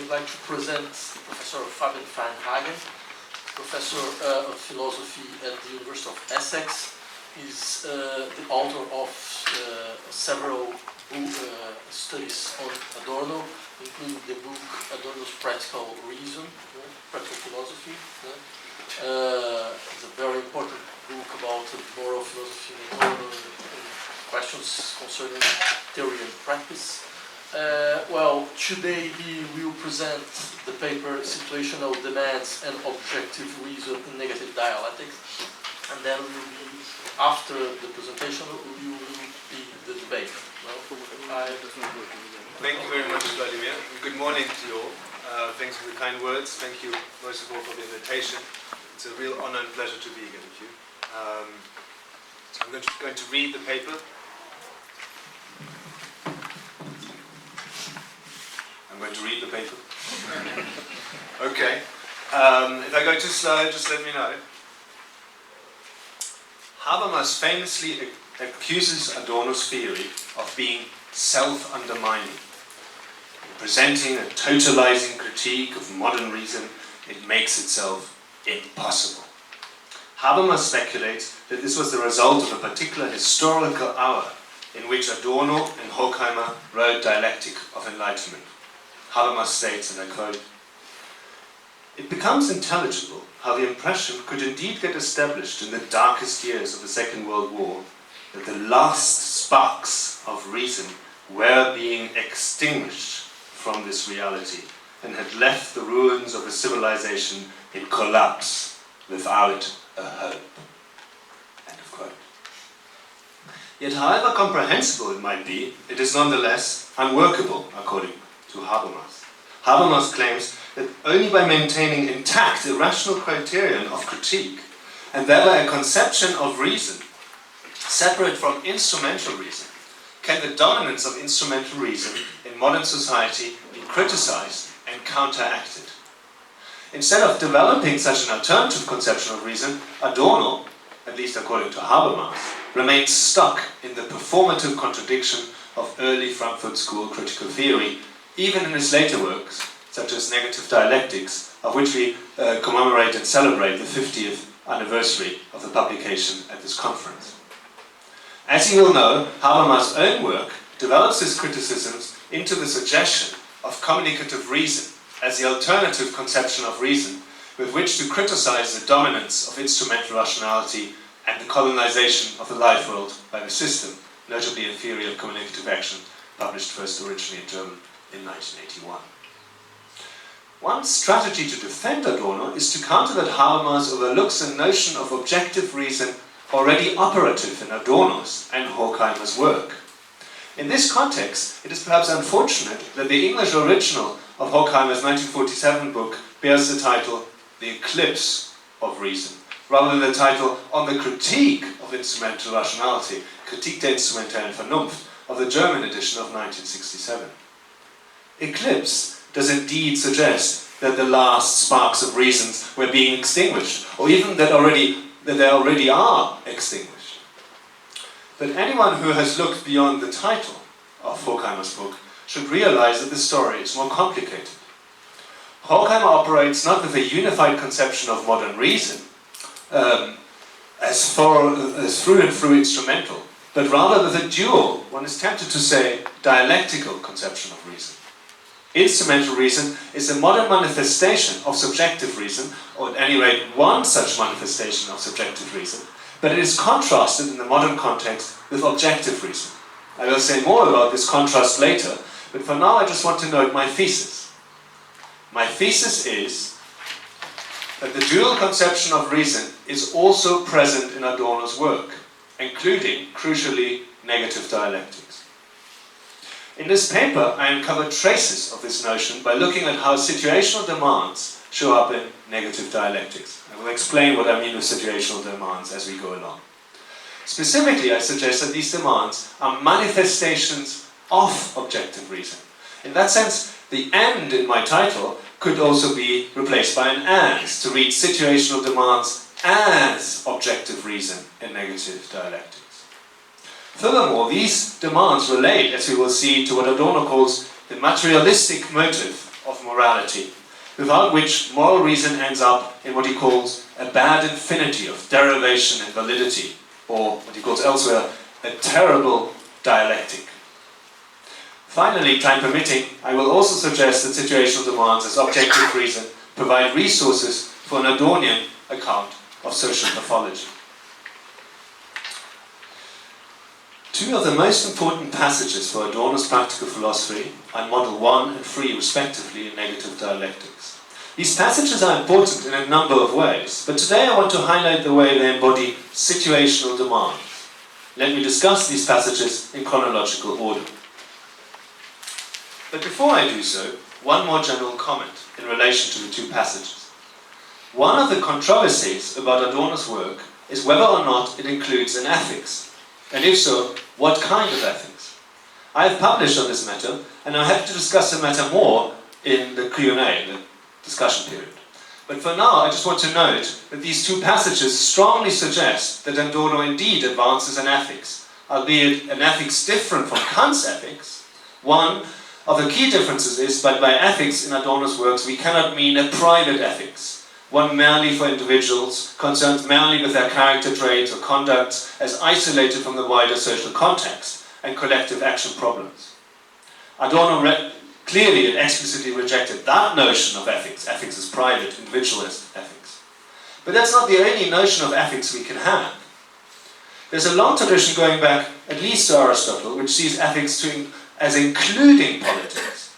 would like to present Professor Fabian Feinhagen, Professor of Philosophy at the University of Essex. He's the author of several studies on Adorno, including the book Adorno's Practical Reason, Practical Philosophy. It's a very important book about moral philosophy in Adorno and questions concerning theory and practice. Well, today he will present the paper Situational Demands and Objective Reason in Negative Dialectics, and then we will be, after the presentation, we will be the debate. Thank you very much, Vladimir. Good morning to you all. Thanks for the kind words. Thank you most of all for the invitation. It's a real honor and pleasure to be here with you. So I'm going to read the paper. I'm going to read the paper. Okay. If I go too slow, just let me know. Habermas famously accuses Adorno's theory of being self-undermining. In presenting a totalizing critique of modern reason, it makes itself impossible. Habermas speculates that this was the result of a particular historical hour in which Adorno and Horkheimer wrote Dialectic of Enlightenment. Habermas states, and I quote, "It becomes intelligible how the impression could indeed get established in the darkest years of the Second World War that the last sparks of reason were being extinguished from this reality and had left the ruins of a civilization in collapse without a hope." End of quote. Yet however comprehensible it might be, it is nonetheless unworkable, according to Habermas. Habermas claims that only by maintaining intact the rational criterion of critique, and thereby a conception of reason separate from instrumental reason, can the dominance of instrumental reason in modern society be criticized and counteracted. Instead of developing such an alternative conception of reason, Adorno, at least according to Habermas, remains stuck in the performative contradiction of early Frankfurt School critical theory, even in his later works, such as Negative Dialectics, of which we commemorate and celebrate the 50th anniversary of the publication at this conference. As you will know, Habermas' own work develops his criticisms into the suggestion of communicative reason as the alternative conception of reason with which to criticize the dominance of instrumental rationality and the colonization of the life world by the system, notably a theory of communicative action published first originally in German in 1981. One strategy to defend Adorno is to counter that Habermas overlooks a notion of objective reason already operative in Adorno's and Horkheimer's work. In this context, it is perhaps unfortunate that the English original of Horkheimer's 1947 book bears the title The Eclipse of Reason, rather than the title On the Critique of Instrumental Rationality, Kritik der instrumentellen Vernunft, of the German edition of 1967. Eclipse does indeed suggest that the last sparks of reasons were being extinguished, or even that they already are extinguished. But anyone who has looked beyond the title of Horkheimer's book should realize that the story is more complicated. Horkheimer operates not with a unified conception of modern reason, as through and through instrumental, but rather with a dual, one is tempted to say, dialectical conception of reason. Instrumental reason is a modern manifestation of subjective reason, or at any rate one such manifestation of subjective reason, but it is contrasted in the modern context with objective reason. I will say more about this contrast later, but for now I just want to note my thesis. My thesis is that the dual conception of reason is also present in Adorno's work, including, crucially, negative dialectics. In this paper, I uncovered traces of this notion by looking at how situational demands show up in negative dialectics. I will explain what I mean with situational demands as we go along. Specifically, I suggest that these demands are manifestations of objective reason. In that sense, the and in my title could also be replaced by an as, to read situational demands as objective reason in negative dialectics. Furthermore, these demands relate, as we will see, to what Adorno calls the materialistic motive of morality, without which moral reason ends up in what he calls a bad infinity of derivation and validity, or what he calls elsewhere, a terrible dialectic. Finally, time permitting, I will also suggest that situational demands as objective reason provide resources for an Adornian account of social pathology. Two of the most important passages for Adorno's practical philosophy are Model 1 and 3 respectively in negative dialectics. These passages are important in a number of ways, but today I want to highlight the way they embody situational demands. Let me discuss these passages in chronological order. But before I do so, one more general comment in relation to the two passages. One of the controversies about Adorno's work is whether or not it includes an ethics, and if so, what kind of ethics. I have published on this matter, and I'm happy to discuss the matter more in the Q&A, the discussion period. But for now, I just want to note that these two passages strongly suggest that Adorno indeed advances an ethics, albeit an ethics different from Kant's ethics. One of the key differences is that by ethics in Adorno's works we cannot mean a private ethics, one merely for individuals, concerned merely with their character traits or conducts as isolated from the wider social context and collective action problems. Adorno clearly and explicitly rejected that notion of ethics. Ethics is private, individualist ethics. But that's not the only notion of ethics we can have. There's a long tradition going back at least to Aristotle, which sees ethics as including politics.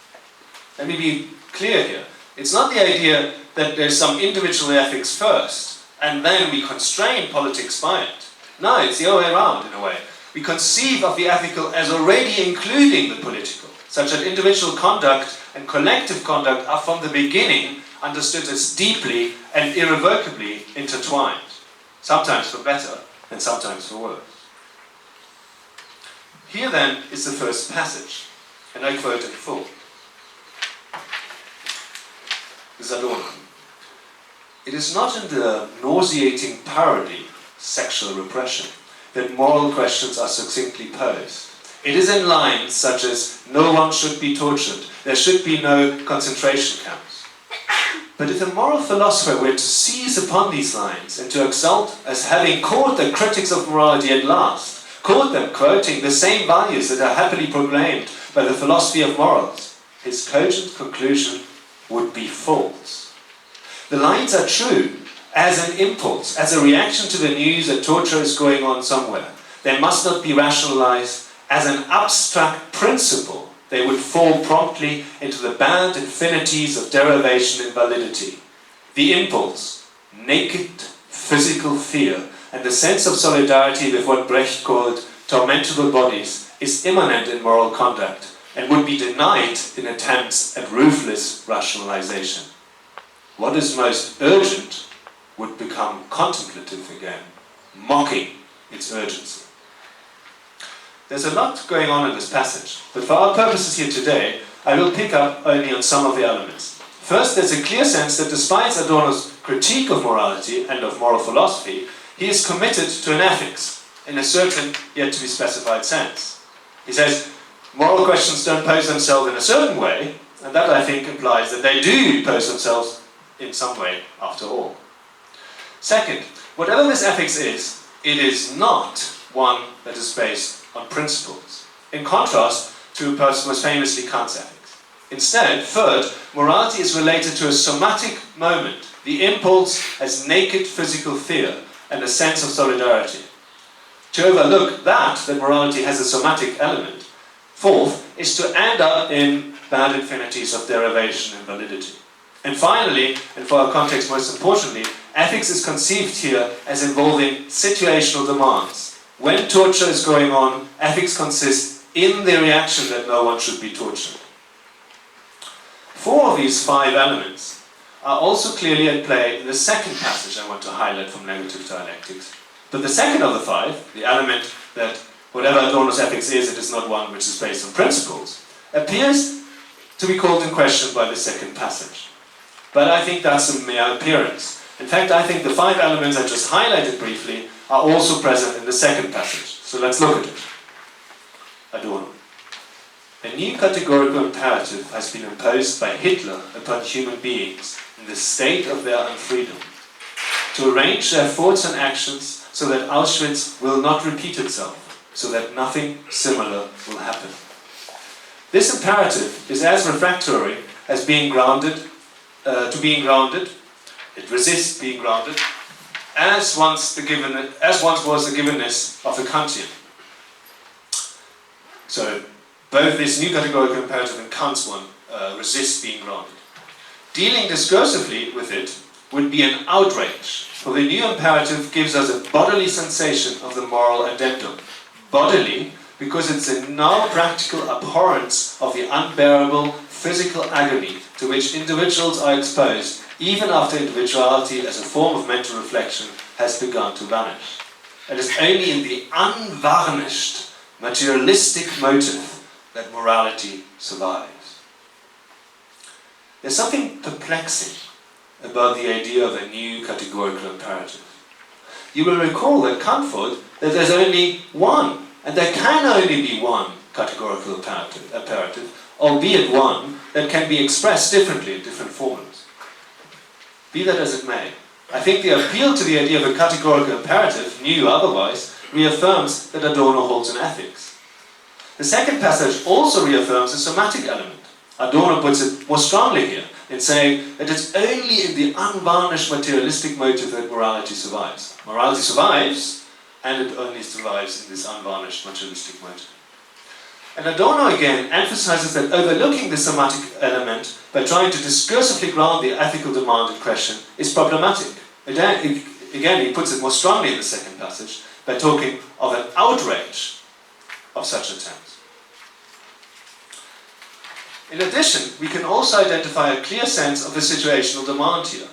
Let me be clear here. It's not the idea that there's some individual ethics first, and then we constrain politics by it. No, it's the other way around in a way. We conceive of the ethical as already including the political, such that individual conduct and collective conduct are from the beginning understood as deeply and irrevocably intertwined, sometimes for better and sometimes for worse. Here then is the first passage, and I quote in full. This is Adorno. It is not in the nauseating parody, sexual repression, that moral questions are succinctly posed. It is in lines such as, no one should be tortured, there should be no concentration camps. But if a moral philosopher were to seize upon these lines and to exult as having caught the critics of morality at last, caught them quoting the same values that are happily proclaimed by the philosophy of morals, his cogent conclusion would be false. The lines are true as an impulse, as a reaction to the news that torture is going on somewhere. They must not be rationalized as an abstract principle. They would fall promptly into the band infinities of derivation and validity. The impulse, naked physical fear, and the sense of solidarity with what Brecht called tormentable bodies is immanent in moral conduct and would be denied in attempts at ruthless rationalization. What is most urgent would become contemplative again, mocking its urgency. There's a lot going on in this passage, but for our purposes here today, I will pick up only on some of the elements. First, there's a clear sense that despite Adorno's critique of morality and of moral philosophy, he is committed to an ethics, in a certain, yet to be specified sense. He says, moral questions don't pose themselves in a certain way, and that I think implies that they do pose themselves in some way after all. Second, whatever this ethics is, it is not one that is based on principles, in contrast to perhaps most famously Kant's ethics. Instead, third, morality is related to a somatic moment, the impulse as naked physical fear and a sense of solidarity. To overlook that morality has a somatic element, fourth, is to end up in bad infinities of derivation and validity. And finally, and for our context most importantly, ethics is conceived here as involving situational demands. When torture is going on, ethics consists in the reaction that no one should be tortured. Four of these five elements are also clearly at play in the second passage I want to highlight from negative dialectics. But the second of the five, the element that whatever Adorno's ethics is, it is not one which is based on principles, appears to be called in question by the second passage. But I think that's a mere appearance. In fact, I think the five elements I just highlighted briefly are also present in the second passage. So let's look at it. Adorno. A new categorical imperative has been imposed by Hitler upon human beings in the state of their unfreedom, to arrange their thoughts and actions so that Auschwitz will not repeat itself, so that nothing similar will happen. This imperative is as refractory as being grounded, it resists being grounded, as once was the givenness of the Kantian. So both this new categorical imperative and Kant's one resist being grounded. Dealing discursively with it would be an outrage, for the new imperative gives us a bodily sensation of the moral addendum. Bodily, because it's a now practical abhorrence of the unbearable physical agony to which individuals are exposed, even after individuality as a form of mental reflection has begun to vanish. It is only in the unvarnished, materialistic motive that morality survives. There's something perplexing about the idea of a new categorical imperative. You will recall that Kant thought that there's only one, and there can only be one categorical imperative, albeit one that can be expressed differently in different forms. Be that as it may, I think the appeal to the idea of a categorical imperative, new otherwise, reaffirms that Adorno holds in ethics. The second passage also reaffirms the somatic element. Adorno puts it more strongly here, in saying that it's only in the unvarnished materialistic motive that morality survives. Morality survives, and it only survives in this unvarnished materialistic motive. And Adorno again emphasizes that overlooking the somatic element by trying to discursively ground the ethical demand in question is problematic. Again, he puts it more strongly in the second passage by talking of an outrage of such attempts. In addition, we can also identify a clear sense of the situational demand here,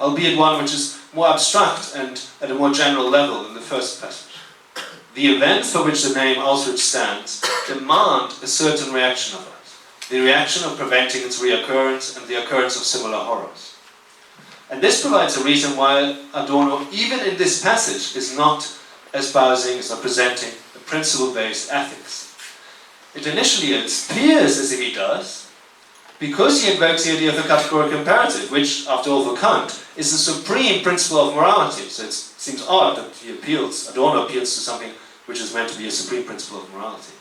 albeit one which is more abstract and at a more general level than the first passage. The events for which the name Auschwitz stands demand a certain reaction of us, the reaction of preventing its reoccurrence and the occurrence of similar horrors. And this provides a reason why Adorno, even in this passage, is not presenting a principle-based ethics. It initially appears as if he does, because he invokes the idea of the categorical imperative, which, after all, for Kant, is the supreme principle of morality. So it seems odd that Adorno appeals to something which is meant to be a supreme principle of morality.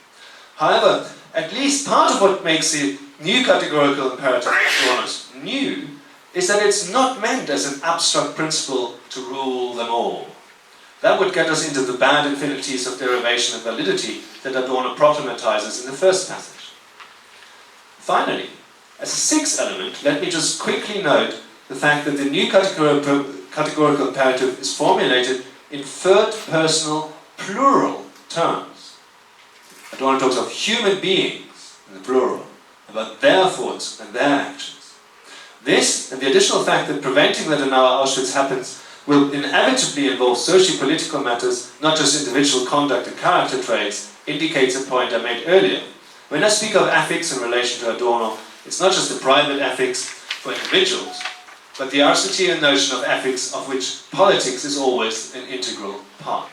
However, at least part of what makes the new categorical imperative of Adorno's new is that it's not meant as an abstract principle to rule them all. That would get us into the bad infinities of derivation and validity that Adorno problematizes in the first passage. Finally, as a sixth element, let me just quickly note the fact that the new categorical imperative is formulated in third-personal plural terms. Adorno talks of human beings in the plural, about their thoughts and their actions. This, and the additional fact that preventing that in our Auschwitz happens, will inevitably involve socio-political matters, not just individual conduct and character traits, indicates a point I made earlier. When I speak of ethics in relation to Adorno, it's not just a private ethics for individuals, but the Aristotelian notion of ethics of which politics is always an integral part.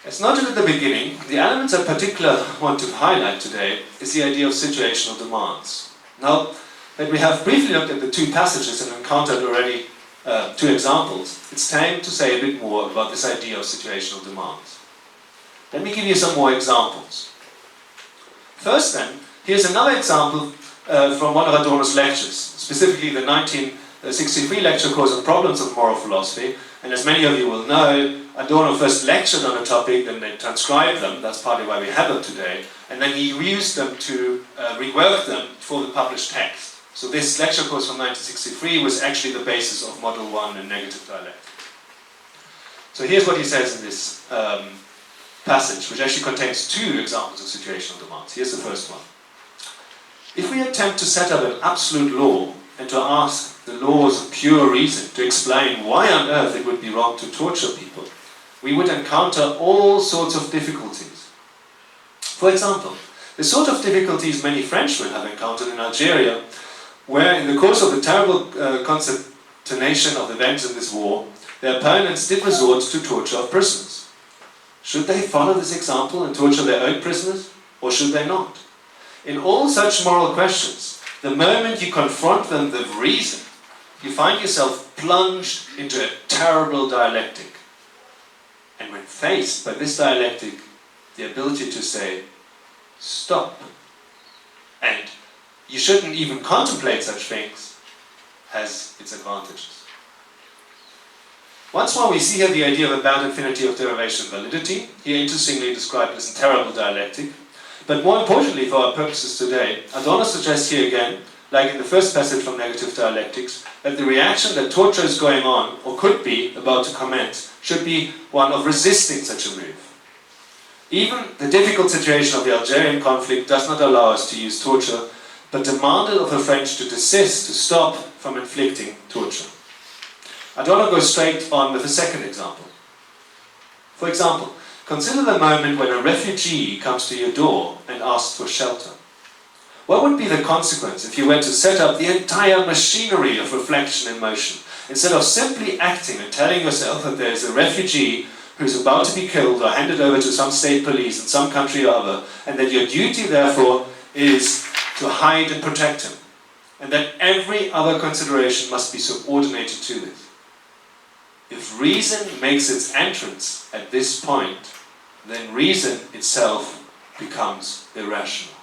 As noted at the beginning, the elements I particularly want to highlight today is the idea of situational demands. Now, that we have briefly looked at the two passages and encountered already two examples, it's time to say a bit more about this idea of situational demands. Let me give you some more examples. First then, here's another example from one of Adorno's lectures, specifically the 1963 lecture course on problems of moral philosophy. And as many of you will know, Adorno first lectured on a topic, then they transcribed them, that's partly why we have them today, and then he used them to rework them for the published text. So this lecture course from 1963 was actually the basis of Model 1 in negative dialectic. So here's what he says in this passage, which actually contains two examples of situational demands. Here's the first one. If we attempt to set up an absolute law and to ask the laws of pure reason to explain why on earth it would be wrong to torture people, we would encounter all sorts of difficulties. For example, the sort of difficulties many Frenchmen have encountered in Algeria, where in the course of the terrible concatenation of events in this war, their opponents did resort to torture of prisoners. Should they follow this example and torture their own prisoners? or should they not? In all such moral questions, the moment you confront them with reason, you find yourself plunged into a terrible dialectic. And when faced by this dialectic, the ability to say, stop, and you shouldn't even contemplate such things, has its advantages. Once more, we see here the idea of a bound infinity of derivation and validity, here interestingly described as a terrible dialectic. But more importantly for our purposes today, Adorno suggests here again, like in the first passage from Negative Dialectics, that the reaction that torture is going on, or could be about to commence, should be one of resisting such a move. Even the difficult situation of the Algerian conflict does not allow us to use torture, but demanded of the French to desist, to stop from inflicting torture. Adorno goes straight on with a second example. For example, consider the moment when a refugee comes to your door and asks for shelter. What would be the consequence if you were to set up the entire machinery of reflection in motion, instead of simply acting and telling yourself that there is a refugee who is about to be killed or handed over to some state police in some country or other, and that your duty therefore is to hide and protect him, and that every other consideration must be subordinated to this? If reason makes its entrance at this point, then reason itself becomes irrational.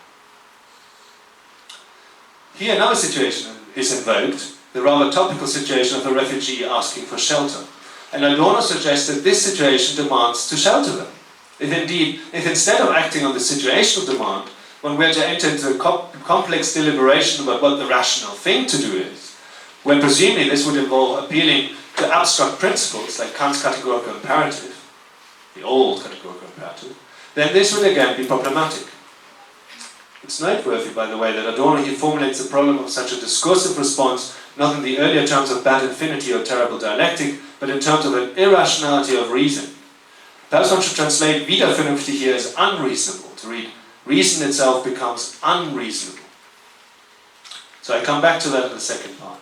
Here another situation is invoked, the rather topical situation of a refugee asking for shelter. And Adorno suggests that this situation demands to shelter them. If instead of acting on the situational demand, one were to enter into a complex deliberation about what the rational thing to do is, when presumably this would involve appealing to abstract principles like Kant's categorical imperative, the old categorical imperative, then this would again be problematic. It's noteworthy, by the way, that Adorno here formulates the problem of such a discursive response not in the earlier terms of bad infinity or terrible dialectic, but in terms of an irrationality of reason. Perhaps one should translate widervernünftig here as unreasonable, to read, reason itself becomes unreasonable. So I come back to that in the second part.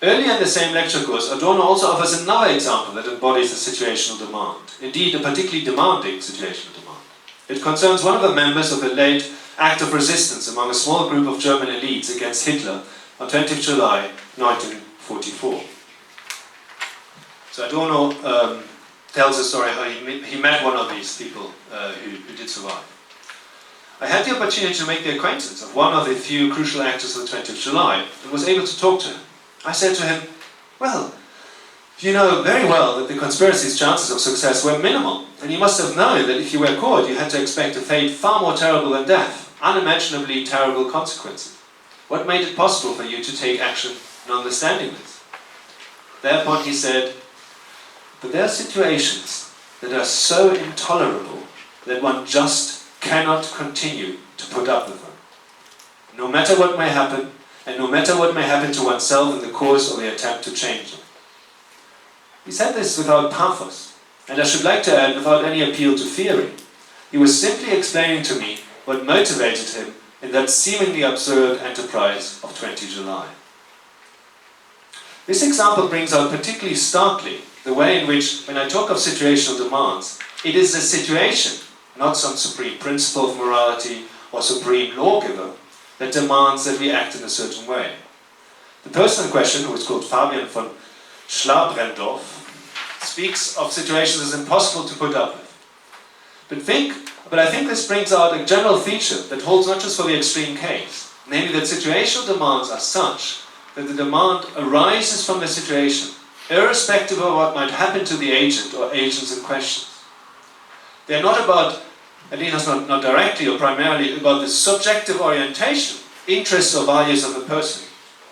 Earlier in the same lecture course, Adorno also offers another example that embodies a situational demand, indeed a particularly demanding situational demand. It concerns one of the members of a late act of resistance among a small group of German elites against Hitler on 20th July 1944. So Adorno tells a story how he met one of these people who did survive. I had the opportunity to make the acquaintance of one of the few crucial actors of the 20th of July and was able to talk to him. I said to him, well, you know very well that the conspiracy's chances of success were minimal, and you must have known that if you were caught, you had to expect a fate far more terrible than death, unimaginably terrible consequences. What made it possible for you to take action notwithstanding this? Thereupon he said, but there are situations that are so intolerable that one just cannot continue to put up with them. No matter what may happen, and no matter what may happen to oneself in the course of the attempt to change them. He said this without pathos, and I should like to add, without any appeal to theory. He was simply explaining to me what motivated him in that seemingly absurd enterprise of 20 July. This example brings out particularly starkly the way in which, when I talk of situational demands, it is the situation, not some supreme principle of morality or supreme lawgiver, that demands that we act in a certain way. The person in question, who is called Fabian von Schlabrendorf, speaks of situations as impossible to put up with. But I think this brings out a general feature that holds not just for the extreme case, namely that situational demands are such that the demand arises from the situation, irrespective of what might happen to the agent or agents in question. They are not about, at least not directly or primarily, about the subjective orientation, interests or values of the person.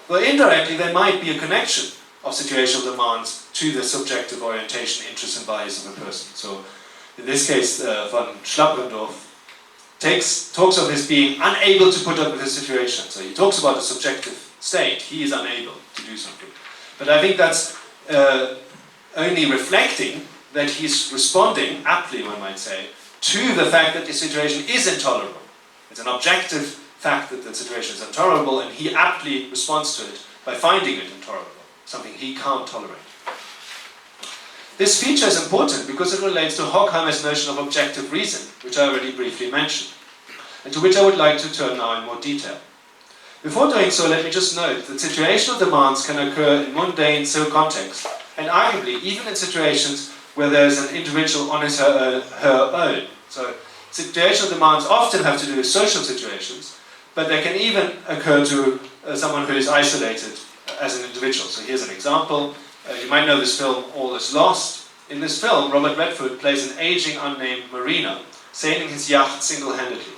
But indirectly, there might be a connection of situational demands to the subjective orientation, interests and values of a person. So, in this case, von Schlabrendorf talks of his being unable to put up with the situation. So he talks about a subjective state. He is unable to do something. But I think that's only reflecting that he's responding, aptly one might say, to the fact that the situation is intolerable. It's an objective fact that the situation is intolerable, and he aptly responds to it by finding it intolerable, something he can't tolerate. This feature is important because it relates to Horkheimer's notion of objective reason, which I already briefly mentioned, and to which I would like to turn now in more detail. Before doing so, let me just note that situational demands can occur in mundane civil contexts, and arguably even in situations where there is an individual on his or her own. So situational demands often have to do with social situations, but they can even occur to someone who is isolated as an individual. So here's an example. You might know this film, All Is Lost. In this film, Robert Redford plays an aging, unnamed mariner, sailing his yacht single-handedly.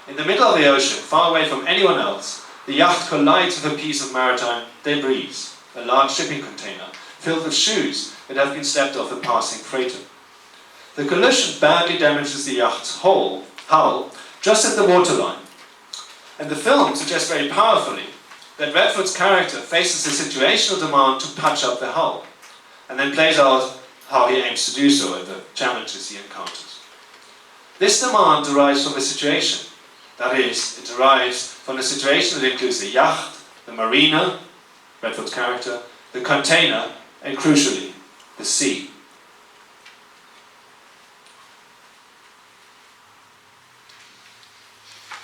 In the middle of the ocean, far away from anyone else, the yacht collides with a piece of maritime debris, a large shipping container, filled with shoes that have been slept off a passing freighter. The collision badly damages the yacht's hull, just at the waterline. And the film suggests very powerfully that Redford's character faces a situational demand to patch up the hull, and then plays out how he aims to do so and the challenges he encounters. This demand derives from a situation. That is, it derives from a situation that includes the yacht, the mariner, Redford's character, the container, and crucially, the sea.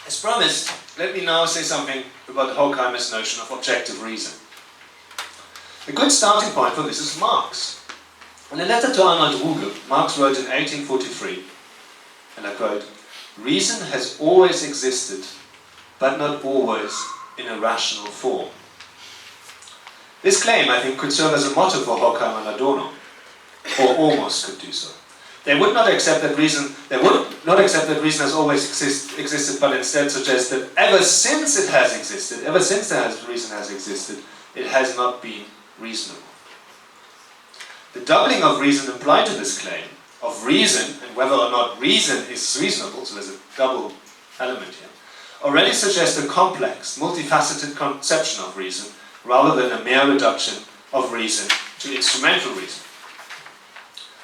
As promised, let me now say something about Horkheimer's notion of objective reason. A good starting point for this is Marx. In a letter to Arnold Ruge, Marx wrote in 1843, and I quote, "Reason has always existed, but not always in a rational form." This claim, I think, could serve as a motto for Horkheimer and Adorno, or almost could do so. They would not accept that reason has always existed, but instead suggest that ever since it has existed, ever since reason has existed, it has not been reasonable. The doubling of reason implied to this claim, of reason and whether or not reason is reasonable, so there's a double element here, already suggests a complex, multifaceted conception of reason, rather than a mere reduction of reason to instrumental reason.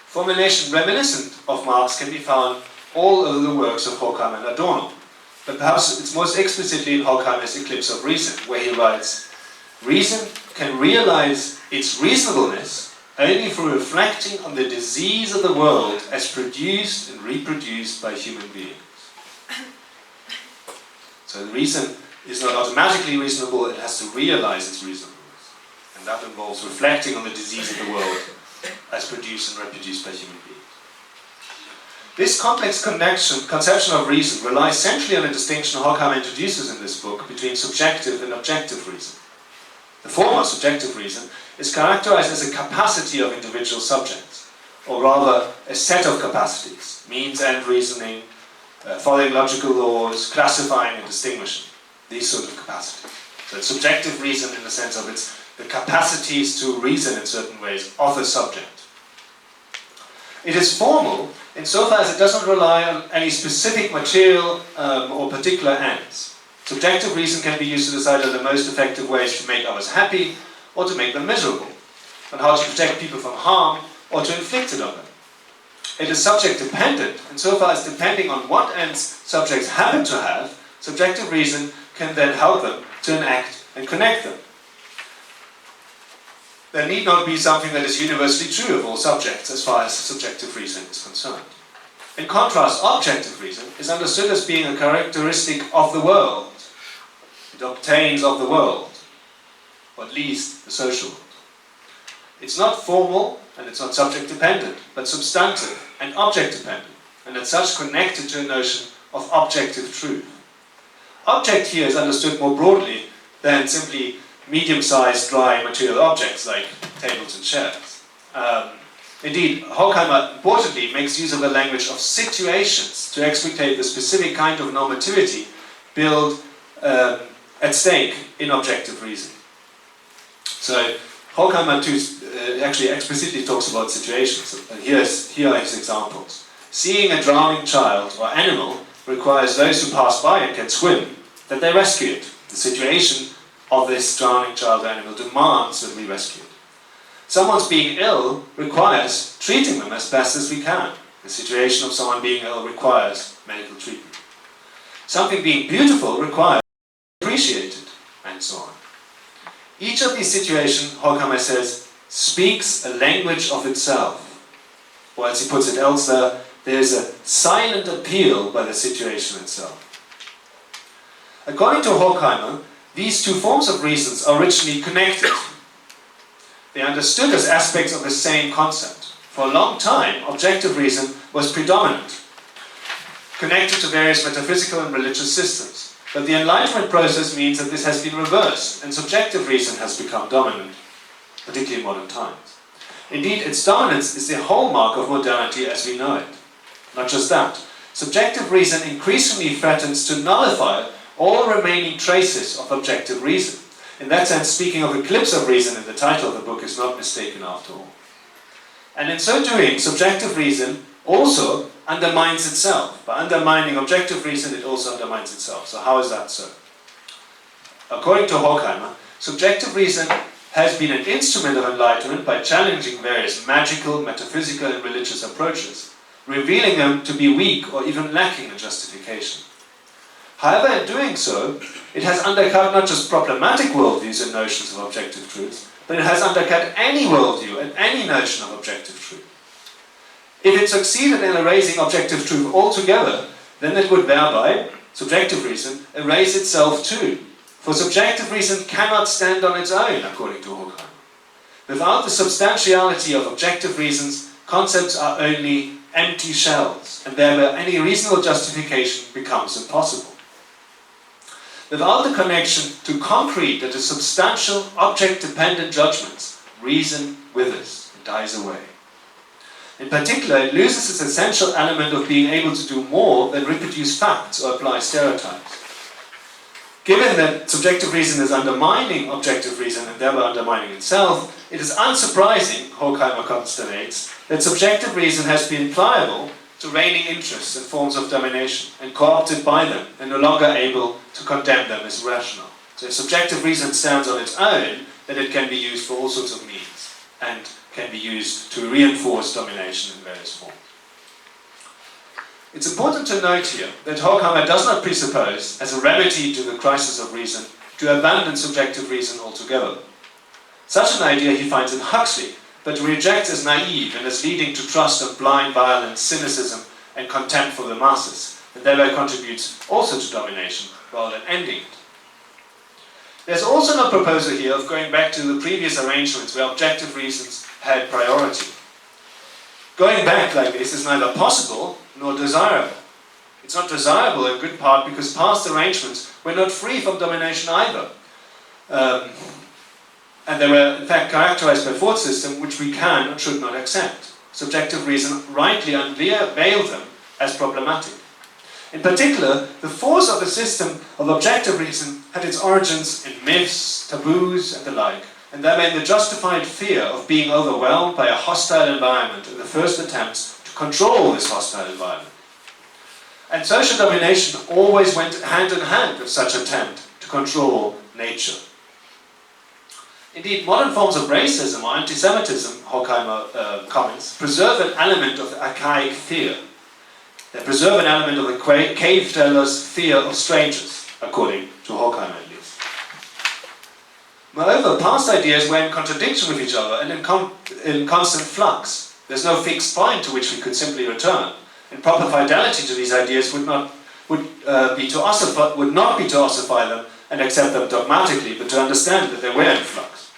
Formulation reminiscent of Marx can be found all over the works of Horkheimer and Adorno, but perhaps it's most explicitly in Horkheimer's Eclipse of Reason, where he writes, "Reason can realize its reasonableness only through reflecting on the disease of the world as produced and reproduced by human beings." So the reason is not automatically reasonable, it has to realize its reasonableness. And that involves reflecting on the disease of the world as produced and reproduced by human beings. This complex conception of reason relies centrally on a distinction Horkheimer introduces in this book between subjective and objective reason. The former, subjective reason, is characterized as a capacity of individual subjects, or rather a set of capacities, means and reasoning, following logical laws, classifying and distinguishing, these sort of capacities. So it's subjective reason in the sense of the capacities to reason in certain ways of a subject. It is formal insofar as it doesn't rely on any specific material or particular ends. Subjective reason can be used to decide on the most effective ways to make others happy or to make them miserable, on how to protect people from harm or to inflict it on them. It is subject dependent insofar as depending on what ends subjects happen to have, subjective reason can then help them to enact and connect them. There need not be something that is universally true of all subjects as far as subjective reason is concerned. In contrast, objective reason is understood as being a characteristic of the world. It obtains of the world, or at least the social world. It's not formal and it's not subject dependent, but substantive and object dependent, and as such connected to a notion of objective truth. Object here is understood more broadly than simply medium-sized dry material objects like tables and chairs. Indeed, Horkheimer importantly makes use of the language of situations to explicate the specific kind of normativity built at stake in objective reason. So Horkheimer actually explicitly talks about situations, and here are his examples. Seeing a drowning child or animal requires those who pass by and can swim that they rescue it. The situation of this drowning child or animal demands that we rescue it. Someone's being ill requires treating them as best as we can. The situation of someone being ill requires medical treatment. Something being beautiful requires appreciated, and so on. Each of these situations, Horkheimer says, speaks a language of itself, Or as he puts it elsewhere, there is a silent appeal by the situation itself. According to Horkheimer, these two forms of reasons are originally connected. They are understood as aspects of the same concept. For a long time, objective reason was predominant, connected to various metaphysical and religious systems. But the Enlightenment process means that this has been reversed, and subjective reason has become dominant, particularly in modern times. Indeed, its dominance is the hallmark of modernity as we know it. Not just that, subjective reason increasingly threatens to nullify all remaining traces of objective reason. In that sense, speaking of eclipse of reason in the title of the book is not mistaken after all. And in so doing, subjective reason also undermines itself. By undermining objective reason, it also undermines itself. So how is that so? According to Horkheimer, subjective reason has been an instrument of enlightenment by challenging various magical, metaphysical and religious approaches, revealing them to be weak or even lacking in justification. However, in doing so, it has undercut not just problematic worldviews and notions of objective truth, but it has undercut any worldview and any notion of objective truth. If it succeeded in erasing objective truth altogether, then it would thereby, subjective reason, erase itself too. For subjective reason cannot stand on its own, according to Horkheimer. Without the substantiality of objective reasons, concepts are only empty shells, and thereby any reasonable justification becomes impossible. Without the connection to concrete, that is substantial, object-dependent judgments, reason withers and dies away. In particular, it loses its essential element of being able to do more than reproduce facts or apply stereotypes. Given that subjective reason is undermining objective reason and thereby undermining itself, it is unsurprising, Horkheimer constatates, that subjective reason has been pliable to reigning interests and forms of domination and co-opted by them and no longer able to condemn them as rational. So if subjective reason stands on its own, then it can be used for all sorts of means and can be used to reinforce domination in various forms. It's important to note here that Horkheimer does not presuppose, as a remedy to the crisis of reason, to abandon subjective reason altogether. Such an idea he finds in Huxley, but rejects as naive and as leading to trust of blind violence, cynicism and contempt for the masses, and thereby contributes also to domination rather than ending it. There's also no proposal here of going back to the previous arrangements where objective reasons had priority. Going back like this is neither possible nor desirable. It's not desirable in good part because past arrangements were not free from domination either. And they were in fact characterized by a thought system which we can and should not accept. Subjective reason rightly unveiled them as problematic. In particular, the force of the system of objective reason had its origins in myths, taboos and the like, and thereby in the justified fear of being overwhelmed by a hostile environment in the first attempts to control this hostile environment. And social domination always went hand in hand with such attempt to control nature. Indeed, modern forms of racism or anti-Semitism, Horkheimer comments, preserve an element of archaic fear. They preserve an element of the cave dwellers' fear of strangers, according to Horkheimer at least. Moreover, past ideas were in contradiction with each other and in constant flux. There's no fixed point to which we could simply return. And proper fidelity to these ideas would not be to ossify them and accept them dogmatically, but to understand that they were in flux.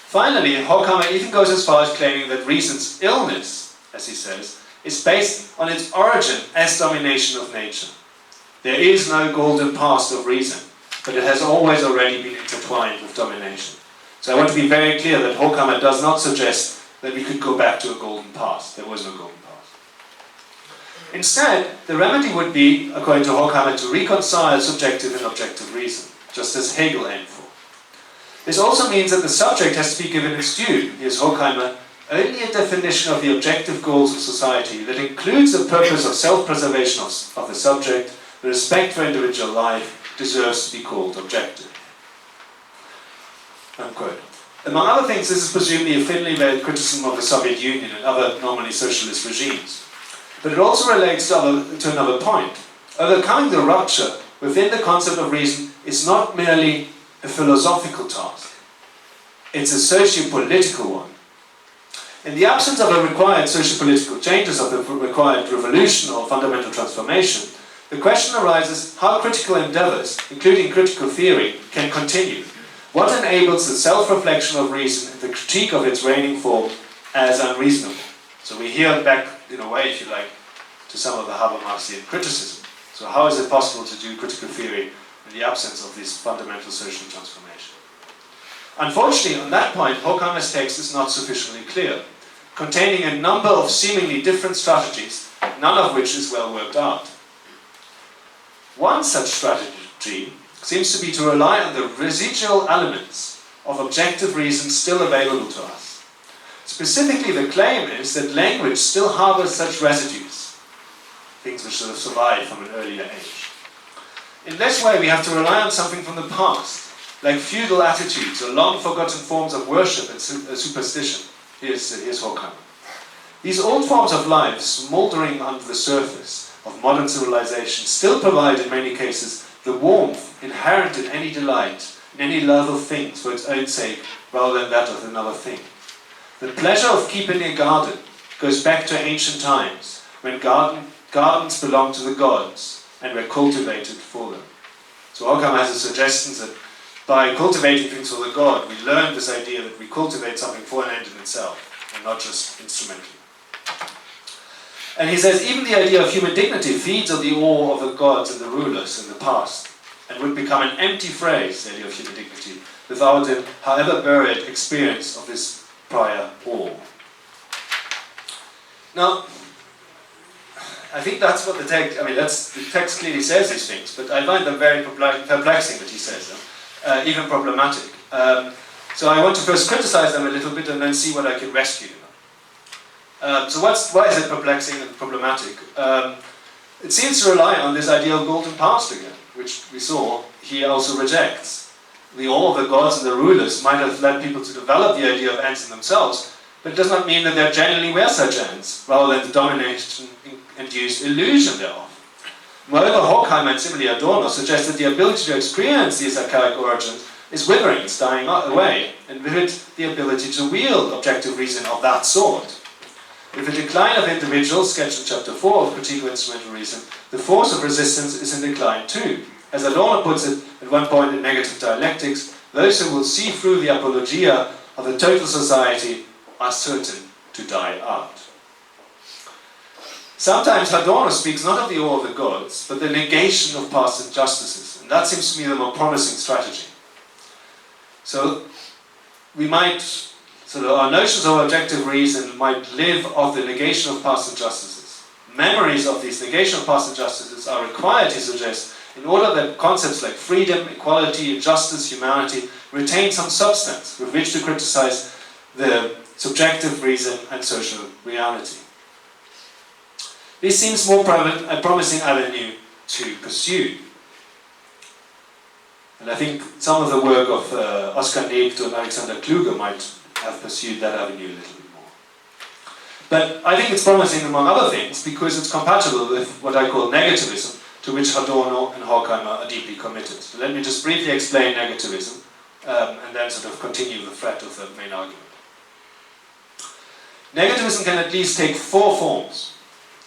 Finally, Horkheimer even goes as far as claiming that reason's illness, as he says, is based on its origin as domination of nature. There is no golden past of reason, but it has always already been intertwined with domination. So I want to be very clear that Horkheimer does not suggest that we could go back to a golden past. There was no golden past. Instead, the remedy would be, according to Horkheimer, to reconcile subjective and objective reason, just as Hegel aimed for. This also means that the subject has to be given its due. Here's Horkheimer, only a definition of the objective goals of society that includes the purpose of self-preservation of the subject, the respect for individual life, deserves to be called objective. Unquote. Among other things, this is presumably a thinly veiled criticism of the Soviet Union and other normally socialist regimes. But it also relates to another point. Overcoming the rupture within the concept of reason is not merely a philosophical task. It's a socio-political one. In the absence of a required socio-political changes, of the required revolution or fundamental transformation, the question arises how critical endeavours, including critical theory, can continue. What enables the self-reflection of reason and the critique of its reigning form as unreasonable? So we're here back, in a way, if you like, to some of the Habermasian criticism. So how is it possible to do critical theory in the absence of this fundamental social transformation? Unfortunately, on that point, Horkheimer's text is not sufficiently clear, containing a number of seemingly different strategies, none of which is well worked out. One such strategy seems to be to rely on the residual elements of objective reason still available to us. Specifically, the claim is that language still harbours such residues, things which sort of survive from an earlier age. In this way, we have to rely on something from the past, like feudal attitudes or long-forgotten forms of worship and superstition. Here's Horkheimer. These old forms of life, smouldering under the surface of modern civilization, still provide, in many cases, the warmth inherent in any delight, in any love of things for its own sake, rather than that of another thing. The pleasure of keeping a garden goes back to ancient times, when gardens belonged to the gods and were cultivated for them. So Horkheimer has a suggestion that by cultivating things for the god, we learn this idea that we cultivate something for an end in itself, and not just instrumentally. And he says, even the idea of human dignity feeds on the awe of the gods and the rulers in the past, and would become an empty phrase, the idea of human dignity, without an, however buried, experience of this prior awe. Now, I think that's what the text, the text clearly says these things, but I find them very perplexing that he says them, even problematic. So I want to first criticize them a little bit and then see what I can rescue them. So why is it perplexing and problematic? It seems to rely on this idea of golden past again, which we saw he also rejects. The awe of the gods and the rulers might have led people to develop the idea of ends in themselves, but it does not mean that there genuinely were such ends, rather than the domination-induced illusion thereof. Moreover, Horkheimer and similarly Adorno suggest that the ability to experience these archaic origins is withering, it's dying away, and with it the ability to wield objective reason of that sort. With the decline of individuals, sketched in chapter 4 of Critique of Instrumental Reason, the force of resistance is in decline too. As Adorno puts it at one point in Negative Dialectics, those who will see through the apologia of a total society are certain to die out. Sometimes Adorno speaks not of the awe of the gods, but the negation of past injustices, and that seems to me the more promising strategy. So we might, our notions of objective reason might live of the negation of past injustices. Memories of these negation of past injustices are required, he suggests, in order that concepts like freedom, equality, justice, humanity retain some substance with which to criticize the subjective reason and social reality. This seems more a promising avenue to pursue. And I think some of the work of Oskar Negto and Alexander Kluge might have pursued that avenue a little bit more. But I think it's promising among other things because it's compatible with what I call negativism, to which Adorno and Horkheimer are deeply committed. So let me just briefly explain negativism and then sort of continue the thread of the main argument. Negativism can at least take four forms.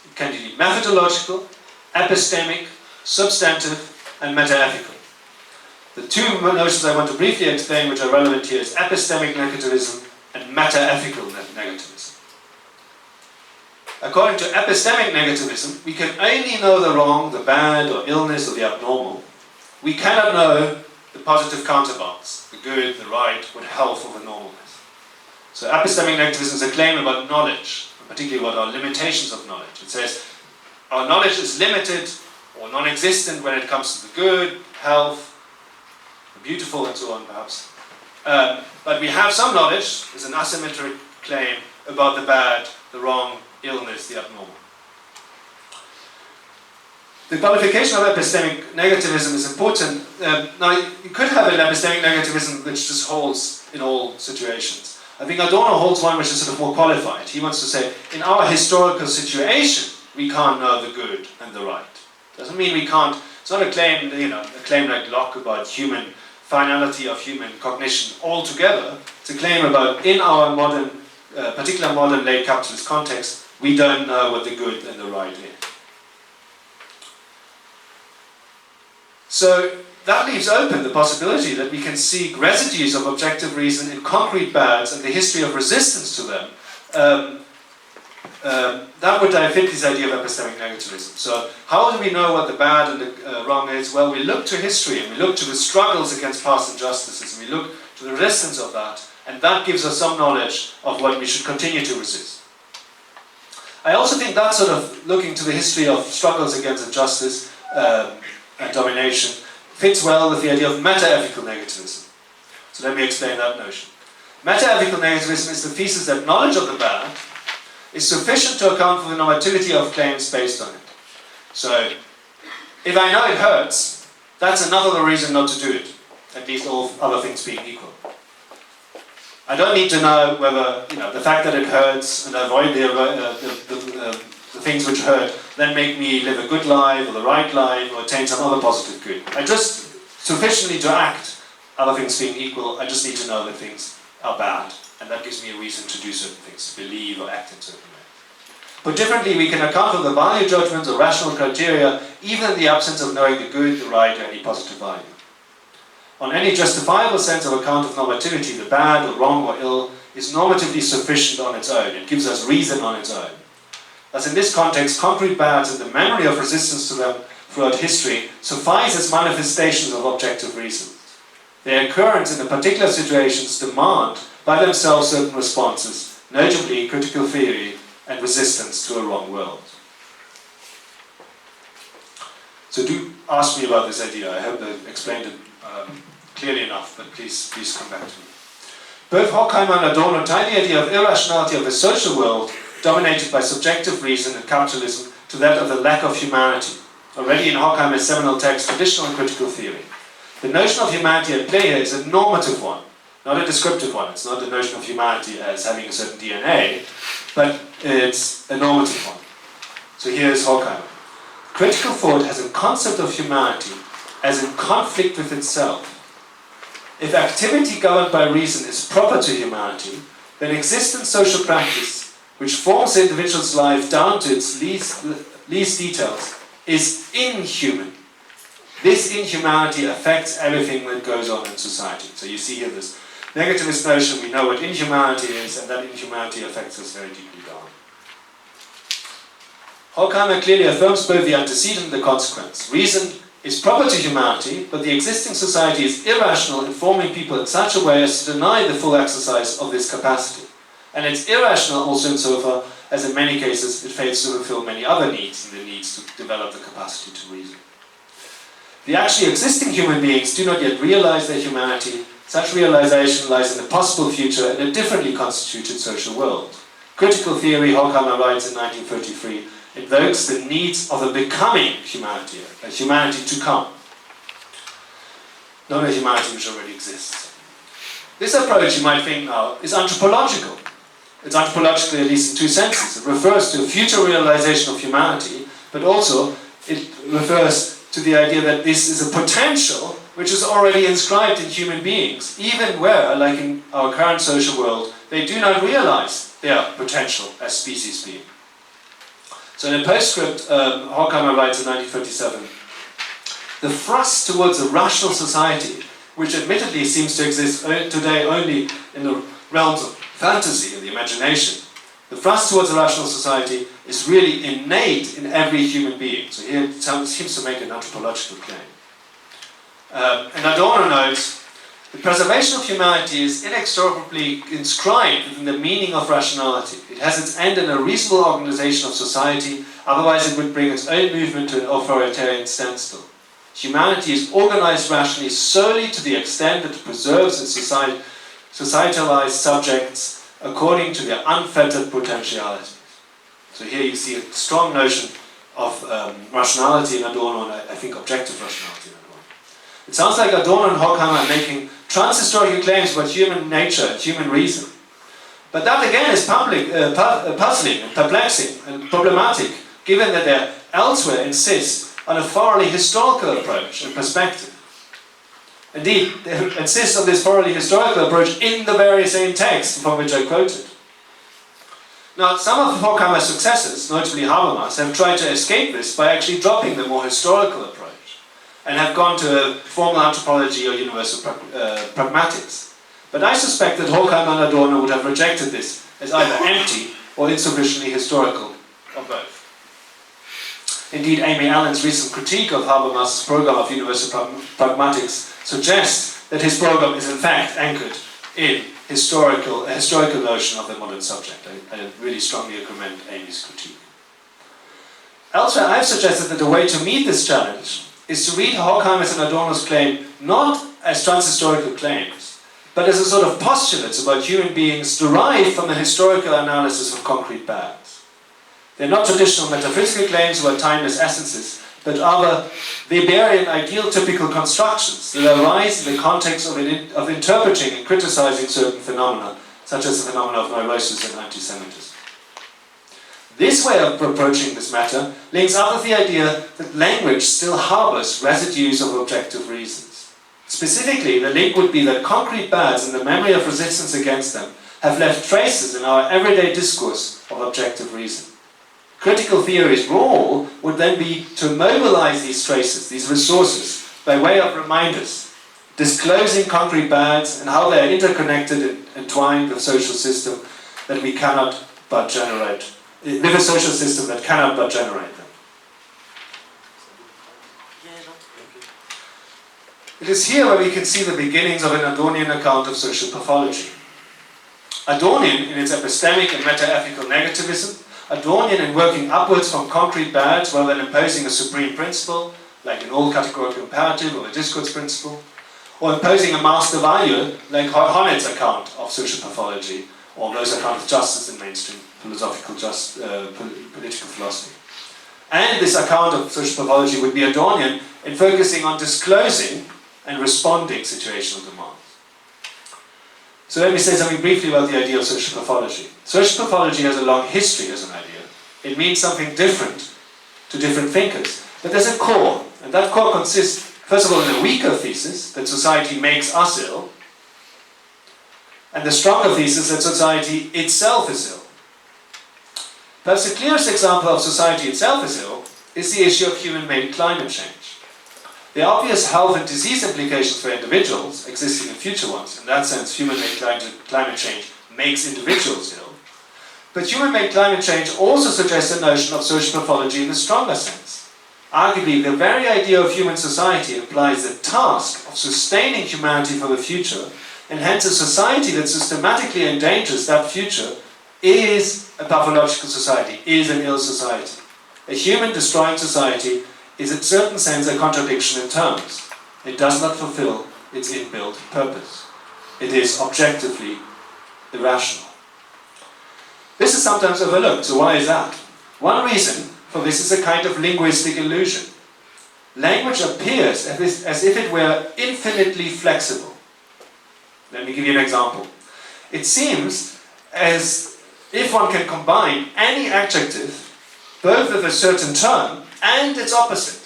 It can be methodological, epistemic, substantive, and metaethical. The two notions I want to briefly explain which are relevant here is epistemic negativism and metaethical negativism. According to epistemic negativism, we can only know the wrong, the bad, or illness, or the abnormal. We cannot know the positive counterparts, the good, the right, or the health, or the normalness. So epistemic negativism is a claim about knowledge, particularly about our limitations of knowledge. It says our knowledge is limited or non-existent when it comes to the good, health, the beautiful, and so on, perhaps. But we have some knowledge, there's an asymmetric claim about the bad, the wrong, illness, the abnormal. The qualification of epistemic negativism is important. Now, you could have an epistemic negativism which just holds in all situations. I think Adorno holds one which is sort of more qualified. He wants to say, in our historical situation, we can't know the good and the right. Doesn't mean we can't. It's not a claim, a claim like Locke about human finality of human cognition altogether. It's a claim about in our modern particular modern late capitalist context, we don't know what the good and the right is. So that leaves open the possibility that we can seek residues of objective reason in concrete bads and the history of resistance to them. That would fit this idea of epistemic negativism. So how do we know what the bad and the wrong is? Well, we look to history and we look to the struggles against past injustices and we look to the resistance of that, and that gives us some knowledge of what we should continue to resist. I also think that sort of looking to the history of struggles against injustice and domination fits well with the idea of meta-ethical negativism. So let me explain that notion. Meta-ethical negativism is the thesis that knowledge of the bad is sufficient to account for the normativity of claims based on it. So, if I know it hurts, that's another reason not to do it, at least all other things being equal. I don't need to know whether, the fact that it hurts and avoid the things which hurt then make me live a good life or the right life or attain some other positive good. I just, sufficiently to act, other things being equal, I just need to know that things are bad. And that gives me a reason to do certain things, believe or act in certain ways. Put differently, we can account for the value judgments or rational criteria even in the absence of knowing the good, the right, or any positive value. On any justifiable sense of account of normativity, the bad or wrong or ill is normatively sufficient on its own. It gives us reason on its own. Thus in this context, concrete bads and the memory of resistance to them throughout history suffice as manifestations of objective reason. Their occurrence in the particular situations demand by themselves certain responses, notably critical theory and resistance to a wrong world. So do ask me about this idea. I hope I explained it clearly enough, but please come back to me. Both Horkheimer and Adorno tie the idea of irrationality of the social world, dominated by subjective reason and capitalism, to that of the lack of humanity, already in Horkheimer's seminal text, Traditional and Critical Theory. The notion of humanity at play here is a normative one, not a descriptive one. It's not the notion of humanity as having a certain DNA, but it's a normative one. So here is Horkheimer. Critical thought has a concept of humanity as in conflict with itself. If activity governed by reason is proper to humanity, then existent social practice, which forms the individual's life down to its least details, is inhuman. This inhumanity affects everything that goes on in society. So you see here this negativist notion, we know what inhumanity is, and that inhumanity affects us very deeply down. Horkheimer clearly affirms both the antecedent and the consequence. Reason is proper to humanity, but the existing society is irrational in forming people in such a way as to deny the full exercise of this capacity. And it's irrational also insofar as in many cases it fails to fulfill many other needs, and the needs to develop the capacity to reason. The actually existing human beings do not yet realize their humanity. Such realization lies in a possible future in a differently constituted social world. Critical theory, Horkheimer writes in 1933, invokes the needs of a becoming humanity, a humanity to come, not a humanity which already exists. This approach, you might think now, is anthropological. It's anthropological at least in two senses. It refers to a future realization of humanity, but also it refers to the idea that this is a potential which is already inscribed in human beings, even where, like in our current social world, they do not realize their potential as species being. So in a postscript, Horkheimer writes in 1937, the thrust towards a rational society, which admittedly seems to exist today only in the realms of fantasy and the imagination, the thrust towards a rational society is really innate in every human being. So here it seems to make an anthropological claim. And Adorno notes, the preservation of humanity is inexorably inscribed within the meaning of rationality. It has its end in a reasonable organization of society, otherwise it would bring its own movement to an authoritarian standstill. Humanity is organized rationally solely to the extent that it preserves its societalized subjects according to their unfettered potentialities. So here you see a strong notion of rationality in Adorno, and I think objective rationality in Adorno. It sounds like Adorno and Horkheimer are making trans-historical claims about human nature and human reason. But that again is puzzling and perplexing and problematic, given that they elsewhere insist on a thoroughly historical approach and perspective. Indeed, they insist on this thoroughly historical approach in the very same text from which I quoted. Now, some of Horkheimer's successors, notably Habermas, have tried to escape this by actually dropping the more historical approach and have gone to a formal anthropology or universal pragmatics. But I suspect that Horkheimer and Adorno would have rejected this as either empty or insufficiently historical, or both. Indeed, Amy Allen's recent critique of Habermas's program of universal pragmatics suggests that his program is in fact anchored in a historical notion of the modern subject. I really strongly recommend Amy's critique. Elsewhere, I've suggested that the way to meet this challenge is to read Horkheimer's and Adorno's claim not as transhistorical claims, but as a sort of postulates about human beings derived from the historical analysis of concrete bads. They're not traditional metaphysical claims about timeless essences, but rather Weberian ideal typical constructions that arise in the context of interpreting and criticizing certain phenomena, such as the phenomena of neurosis and anti-Semitism. This way of approaching this matter links up with the idea that language still harbors residues of objective reasons. Specifically, the link would be that concrete bads and the memory of resistance against them have left traces in our everyday discourse of objective reason. Critical theory's role would then be to mobilize these traces, these resources, by way of reminders, disclosing concrete bads and how they are interconnected and entwined with a social system that we cannot but generate, with a social system that cannot but generate them. It is here where we can see the beginnings of an Adornian account of social pathology. Adornian in its epistemic and meta-ethical negativism, Adornian in working upwards from concrete bads rather than imposing a supreme principle, like an all-categorical imperative or a discourse principle, or imposing a master value, like Honnett's account of social pathology, or those accounts of justice in mainstream philosophical political philosophy. And this account of social pathology would be Adornian in focusing on disclosing and responding situational demands. So let me say something briefly about the idea of social pathology. Social pathology has a long history as an idea. It means something different to different thinkers. But there's a core, and that core consists, first of all, in a weaker thesis that society makes us ill, and the stronger thesis that society itself is ill. Perhaps the clearest example of society itself is ill is the issue of human-made climate change. The obvious health and disease implications for individuals, existing and future ones, in that sense human-made climate change makes individuals ill. But human-made climate change also suggests a notion of social pathology in a stronger sense. Arguably, the very idea of human society implies the task of sustaining humanity for the future, and hence a society that systematically endangers that future is a pathological society, is an ill society. A human-destroying society is in a certain sense a contradiction in terms. It does not fulfill its inbuilt purpose. It is objectively irrational. This is sometimes overlooked, so why is that? One reason for this is a kind of linguistic illusion. Language appears as if it were infinitely flexible. Let me give you an example. It seems as if one can combine any adjective both with a certain term and its opposite.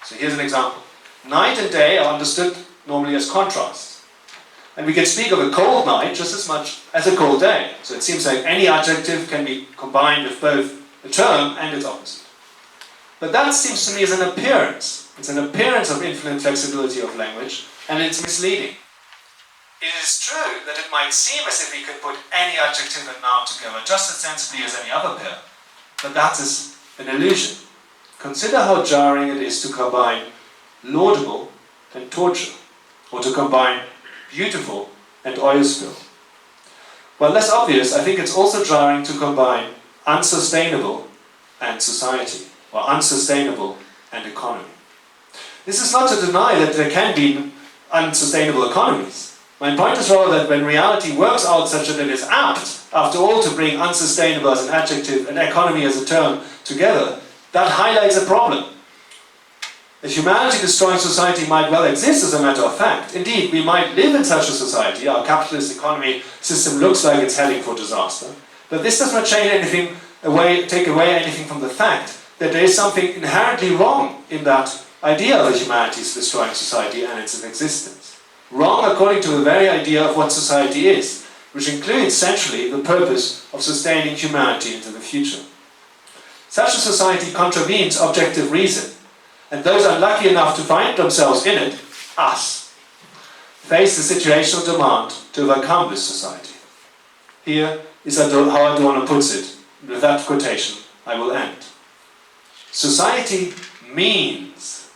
So here's an example. Night and day are understood normally as contrasts. And we can speak of a cold night just as much as a cold day. So it seems like any adjective can be combined with both a term and its opposite. But that seems to me as an appearance. It's an appearance of infinite flexibility of language, and it's misleading. It is true that it might seem as if we could put any adjective and noun together just as sensibly as any other pair, but that is an illusion. Consider how jarring it is to combine laudable and torture, or to combine beautiful and oil spill. While less obvious, I think it's also jarring to combine unsustainable and society, or unsustainable and economy. This is not to deny that there can be unsustainable economies. My point is rather that when reality works out such that it is apt, after all, to bring unsustainable as an adjective and economy as a term together, that highlights a problem. A humanity-destroying society might well exist as a matter of fact. Indeed, we might live in such a society. Our capitalist economy system looks like it's heading for disaster. But this does not take away anything from the fact that there is something inherently wrong in that idea of a humanities-destroying society and its existence. Wrong according to the very idea of what society is. which includes centrally the purpose of sustaining humanity into the future. Such a society contravenes objective reason, and those unlucky enough to find themselves in it, us, face the situational demand to overcome this society. Here is how Adorno puts it. With that quotation, I will end. Society means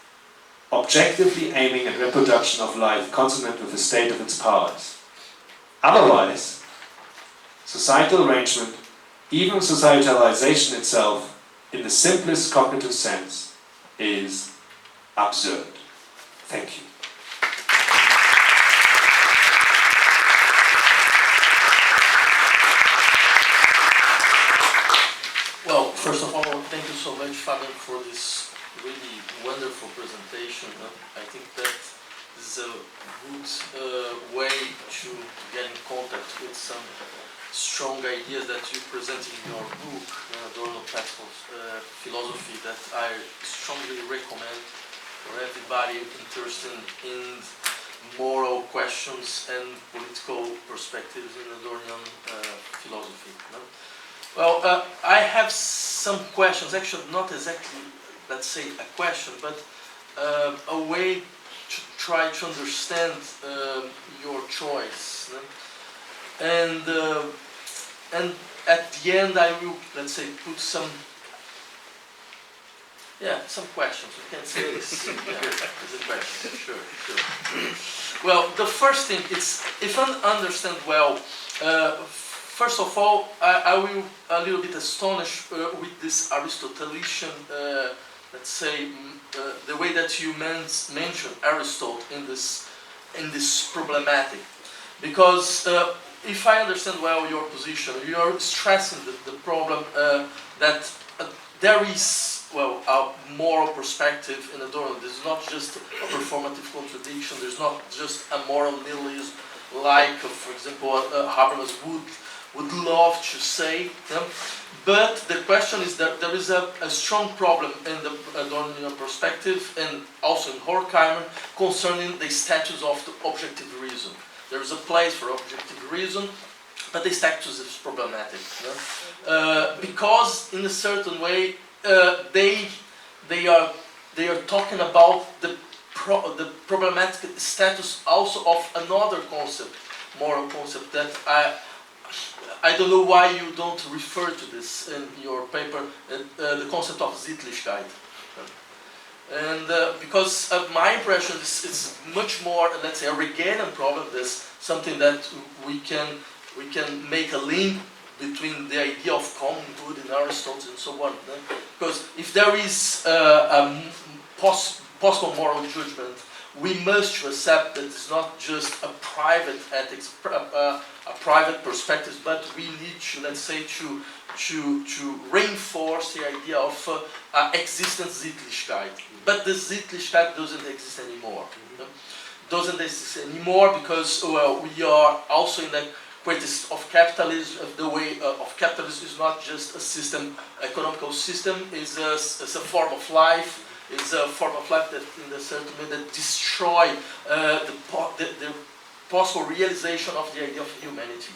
objectively aiming at reproduction of life consonant with the state of its powers. Otherwise, societal arrangement, even societalization itself, in the simplest cognitive sense, is absurd. Thank you. Well, first of all, thank you so much, Fabian, for this really wonderful presentation. I think that is a good way to get in contact with some strong ideas that you present in your book, Adorno Practical Philosophy, that I strongly recommend for everybody interested in moral questions and political perspectives in Adornian philosophy. No? Well, I have some questions, actually not exactly, let's say, a question, but a way to try to understand your choice. No? And at the end I will, let's say, put some questions. You can say this. It's a question. Sure. Well, the first thing is, if I understand well, first of all, I will a little bit astonished with this Aristotelian, let's say, the way that you mention Aristotle in this problematic, because if I understand well your position, you are stressing the problem that there is, well, a moral perspective in Adorno. There's not just a performative contradiction. There's not just a moral nihilism, like, for example, Habermas would love to say. But the question is that there is a strong problem in the Adornian perspective, and also in Horkheimer, concerning the status of the objective reason. There is a place for objective reason, but the status is problematic. Because in a certain way, they are talking about the problematic status also of another concept, moral concept, that I don't know why you don't refer to this in your paper, the concept of Sittlichkeit. And because my impression is it's much more, let's say, a Hegelian problem. There's something that we can make a link between the idea of common good in Aristotle and so on. Because if there is a possible moral judgment, we must accept that it's not just a private ethics, a private perspective, but we need to, let's say, to reinforce the idea of existence Sittlichkeit. But the Sittlichkeit doesn't exist anymore. Doesn't exist anymore because, well, we are also in the context of capitalism. The way of capitalism is not just a system, economical system, it's a form of life. It's a form of life that, in a certain way, that destroy the possible realization of the idea of humanity.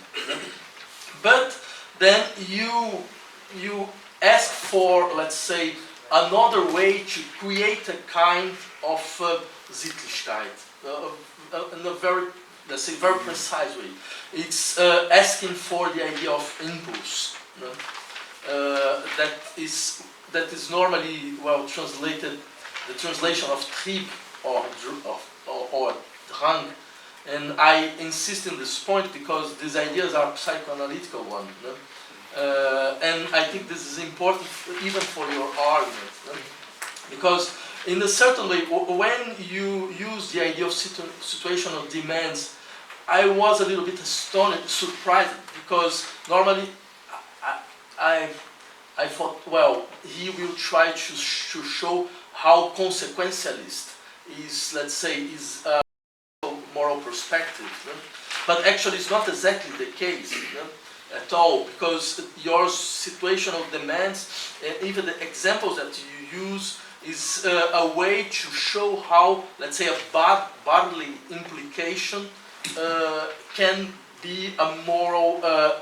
But then you ask for, let's say, another way to create a kind of Sittlichkeit in a very, let's say, very precise way. It's asking for the idea of impulse. That is normally, well, translated, the translation of Trieb or Drang. And I insist on this point because these ideas are psychoanalytical ones. And I think this is important even for your argument. Because in a certain way, when you use the idea of situational demands, I was a little bit astonished, surprised, because normally I thought, well, he will try to show how consequentialist is, let's say, is a moral perspective. But actually it's not exactly the case at all, because your situational demands, and even the examples that you use, is a way to show how, let's say, a bodily implication can be a moral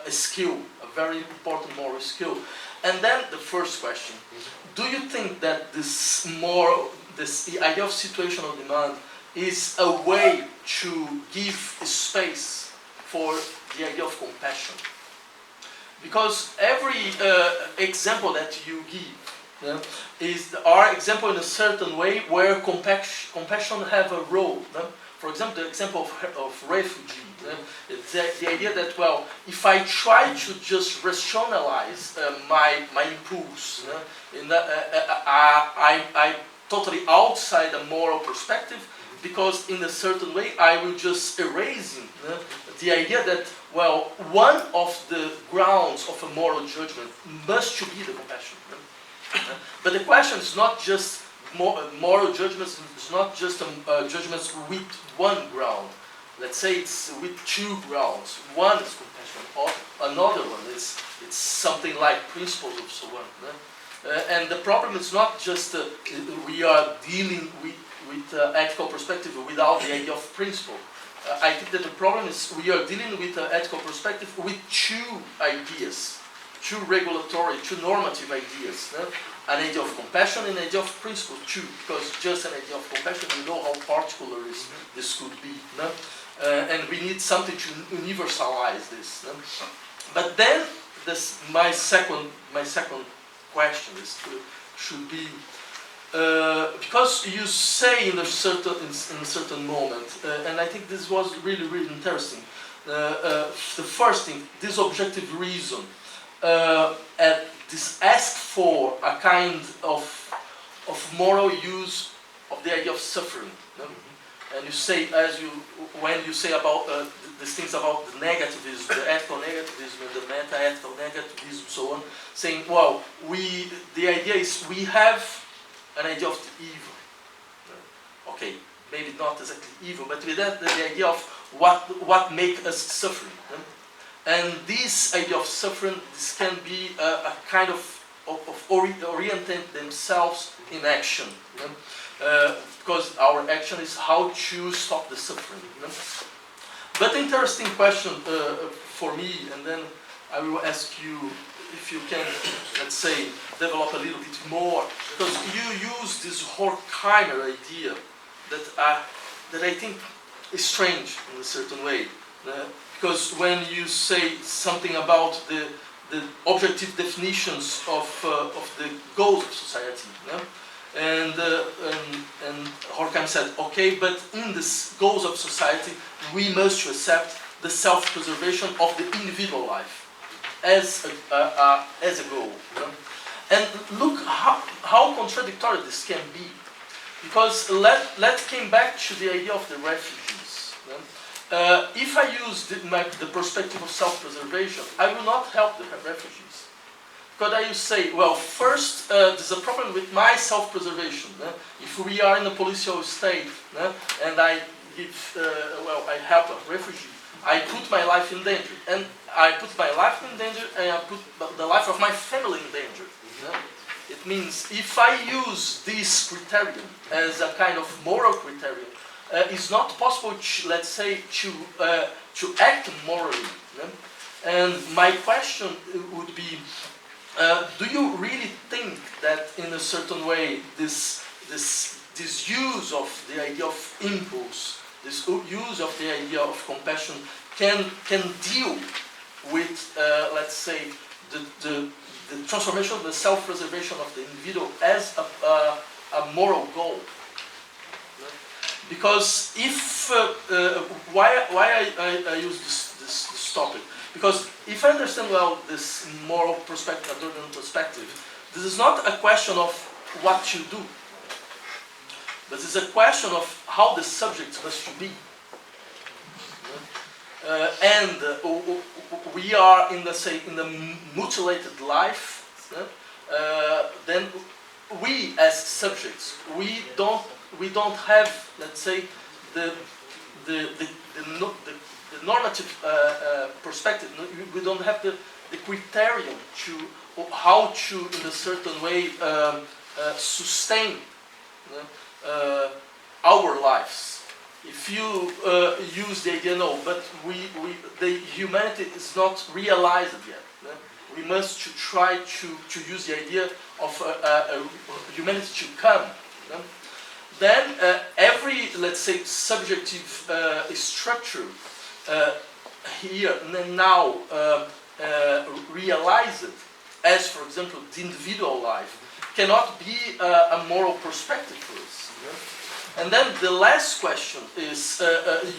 skill, a very important moral skill. And then the first question, do you think that this idea of situational demand is a way to give space for the idea of compassion? Because every example that you give is our example in a certain way where compassion have a role. For example, the example of refugee. It's the idea that, well, if I try to just rationalize my impulse, I'm totally outside a moral perspective, because in a certain way I will just erase the idea that, well, one of the grounds of a moral judgment must be the compassion. But the question is not just moral judgments, it's not just judgments with one ground. Let's say it's with two grounds. One is compassion, or another one is it's something like principles of so on. And the problem is not just we are dealing with ethical perspective without the idea of principle. I think that the problem is we are dealing with ethical perspective with two ideas, two regulatory, two normative ideas. An idea of compassion and an idea of principle too, because just an idea of compassion, we know how particular this could be. And we need something to universalize this. But then my second question should be, because you say in a certain moment, and I think this was really, really interesting. The first thing, this objective reason, this ask for a kind of moral use of the idea of suffering. And you say, when you say about these things about the negativism, the ethical negativism and the meta-ethical negativism, so on, saying, well, the idea is we have an idea of the evil. Okay, maybe not exactly evil, but with that the idea of what makes us suffering. And this idea of suffering, this can be a kind of orienting themselves in action. Because our action is how to stop the suffering. But the interesting question for me, and then I will ask you if you can, let's say, develop a little bit more, because you use this Horkheimer idea that I think is strange in a certain way. Because when you say something about the objective definitions of the goals of society, and Horkheimer said, okay, but in the goals of society, we must accept the self-preservation of the individual life as a goal. And look how contradictory this can be, because let's come back to the idea of the refugees. If I use the perspective of self-preservation, I will not help the refugees. Because I will say, well, first, there's a problem with my self-preservation. If we are in a policial state, and I help a refugee, I put my life in danger. And I put my life in danger, and I put the life of my family in danger. It means if I use this criterion as a kind of moral criterion, it's not possible, let's say, to act morally. And my question would be, do you really think that in a certain way this use of the idea of impulse, this use of the idea of compassion can deal with, let's say, the transformation of the self-preservation of the individual as a moral goal? Because if why I use this topic? Because if I understand well this moral perspective, Adornian perspective, this is not a question of what you do, but it's a question of how the subject must be. And we are in the mutilated life. Then we as subjects, we don't have, let's say, the normative perspective. We don't have the criterion to how to, in a certain way, sustain our lives. if you use the idea, no, but the humanity is not realized yet. We must try to use the idea of humanity to come. Then every, let's say, subjective structure here now realized, as for example the individual life, cannot be a moral perspective for us. And then the last question is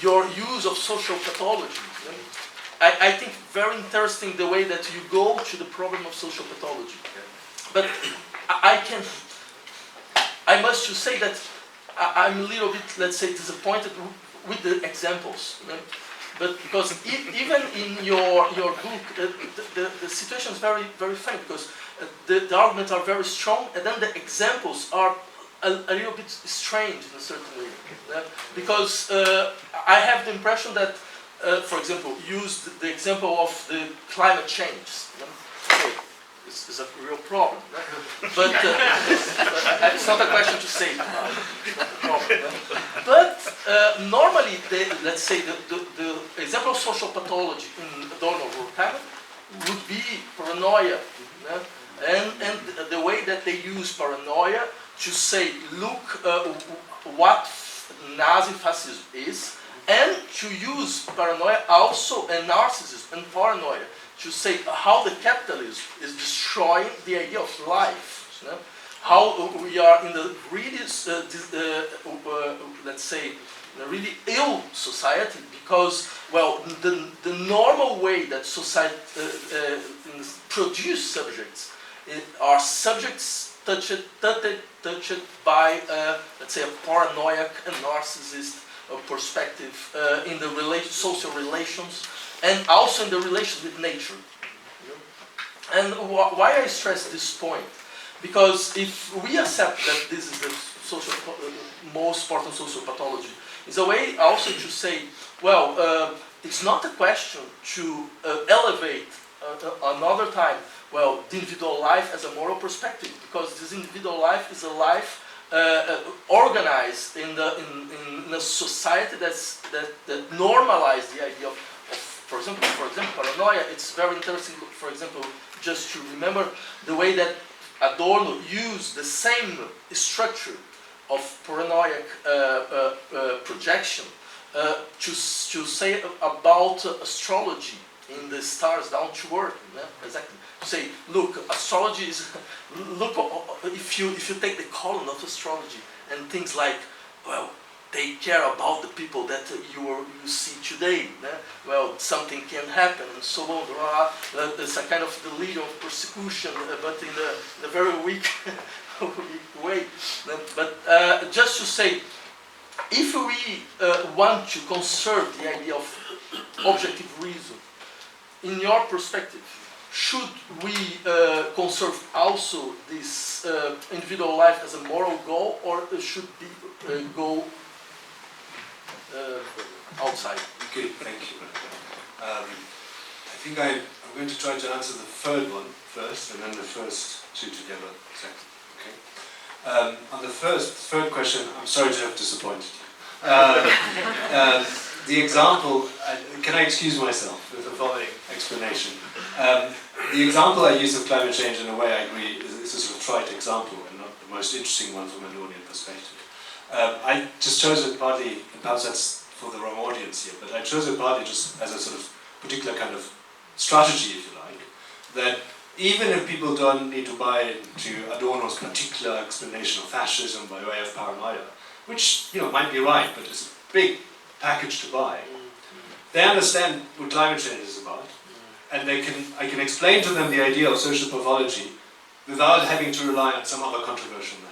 your use of social pathology. I think very interesting the way that you go to the problem of social pathology. But I must just say that I'm a little bit, let's say, disappointed with the examples. But because even in your book, the situation is very, very funny, because the arguments are very strong, and then the examples are a little bit strange in a certain way. Because I have the impression that, for example, use the example of the climate change. Okay, this is a real problem. But it's not a question to say. But normally, let's say the example of social pathology in Adorno or Camus would be paranoia. And the way that they use paranoia to say, look what Nazi fascism is, and to use paranoia also and narcissism and paranoia to say how the capitalism is destroying the idea of life. How we are in the really, let's say, in a really ill society, because, well, the normal way that society produce subjects are subjects touched by, let's say, a paranoid and narcissist perspective in the social relations, and also in the relations with nature. And why I stress this point? Because if we accept that this is the most important social pathology, it's a way also to say, well, it's not a question to elevate another time, well, the individual life as a moral perspective, because this individual life is a life organized in a society that normalizes the idea of, for example, paranoia. It's very interesting, for example, just to remember the way that Adorno used the same structure of paranoid projection to say about astrology in the stars down to earth. Exactly. To say, look, astrology is, look, if you take the column of astrology and things like, well, they care about the people that you see today. Well, something can happen and so on. It's a kind of the legion of persecution, but in a very weak way. But just to say, if we want to conserve the idea of objective reason, in your perspective, should we conserve also this individual life as a moral goal, or should we go outside? Okay, thank you. I think I'm going to try to answer the third one first, and then the first two together second. Okay. On the third question, I'm sorry to have disappointed you. The example, can I excuse myself with the following explanation? The example I use of climate change, in a way I agree, is a sort of trite example and not the most interesting one from an audience perspective. I just chose it partly, and perhaps that's for the wrong audience here, but I chose it partly just as a sort of particular kind of strategy, if you like, that even if people don't need to buy into Adorno's particular explanation of fascism by way of paranoia, which might be right, but it's a big package to buy, they understand what climate change is about, and I can explain to them the idea of social pathology without having to rely on some other controversial method.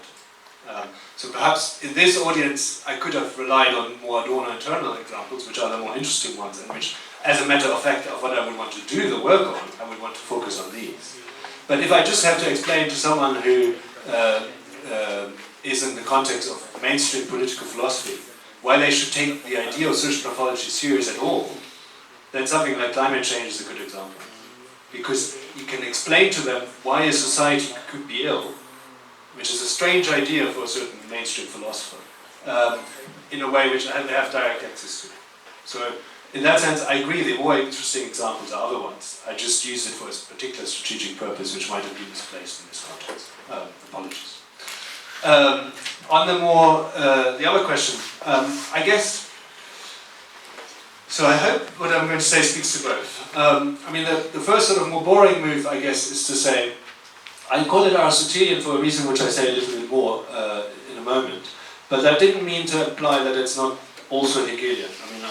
So perhaps in this audience I could have relied on more Adorno internal examples, which are the more interesting ones, and which, as a matter of fact, of what I would want to do the work on, I would want to focus on these. But if I just have to explain to someone who is in the context of mainstream political philosophy why they should take the idea of social pathology serious at all, then something like climate change is a good example. Because you can explain to them why a society could be ill, which is a strange idea for a certain mainstream philosopher, in a way which they have direct access to. So in that sense, I agree, the more interesting examples are other ones. I just use it for a particular strategic purpose which might have been misplaced in this context. Apologies. On the more, the other question, I guess, so I hope what I'm going to say speaks to both. I mean, the first sort of more boring move, I guess, is to say, I call it Aristotelian for a reason which I say a little bit more in a moment, but that didn't mean to imply that it's not also Hegelian. I mean,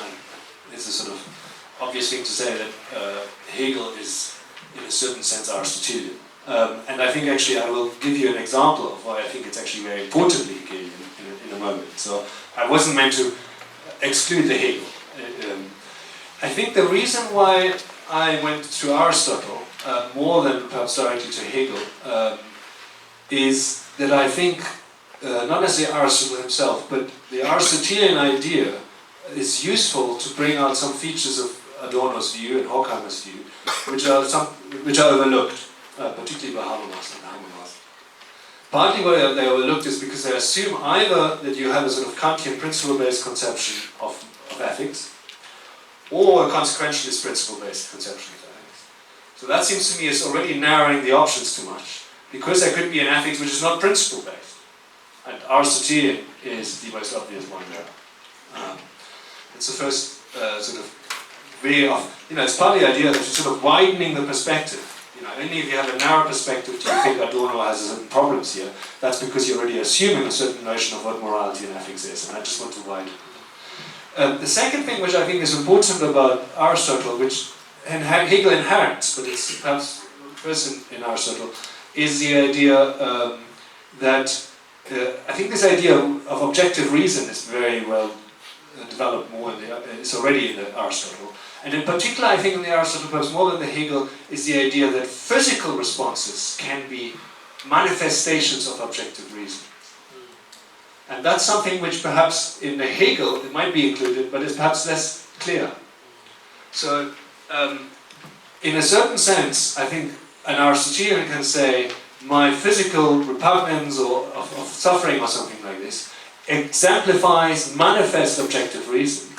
it's a sort of obvious thing to say that Hegel is, in a certain sense, Aristotelian. And I think actually I will give you an example of why I think it's actually very importantly Hegelian in a moment. So I wasn't meant to exclude the Hegel. I think the reason why I went to Aristotle more than perhaps directly to Hegel is that I think, not necessarily Aristotle himself, but the Aristotelian idea is useful to bring out some features of Adorno's view and Horkheimer's view, which are overlooked, particularly by Habermas and Habermas. Partly why they overlooked is because they assume either that you have a sort of Kantian principle-based conception of ethics, or a consequentialist principle-based conception of ethics. So that seems to me is already narrowing the options too much, because there could be an ethics which is not principle-based, and Aristotelian is the most obvious one there. It's the first sort of way of, it's partly the idea that you're sort of widening the perspective. Only if you have a narrow perspective do you think Adorno has certain problems here. That's because you're already assuming a certain notion of what morality and ethics is, and I just want to widen it. The second thing which I think is important about Aristotle, which Hegel inherits, but it's perhaps first in Aristotle, is the idea that I think this idea of objective reason is very well developed more it's already in the Aristotle. And in particular, I think in the Aristotle, perhaps more than the Hegel, is the idea that physical responses can be manifestations of objective reason. And that's something which perhaps in the Hegel, it might be included, but is perhaps less clear. So, in a certain sense, I think an Aristotelian can say, my physical repugnance or of suffering or something like this exemplifies manifest objective reason.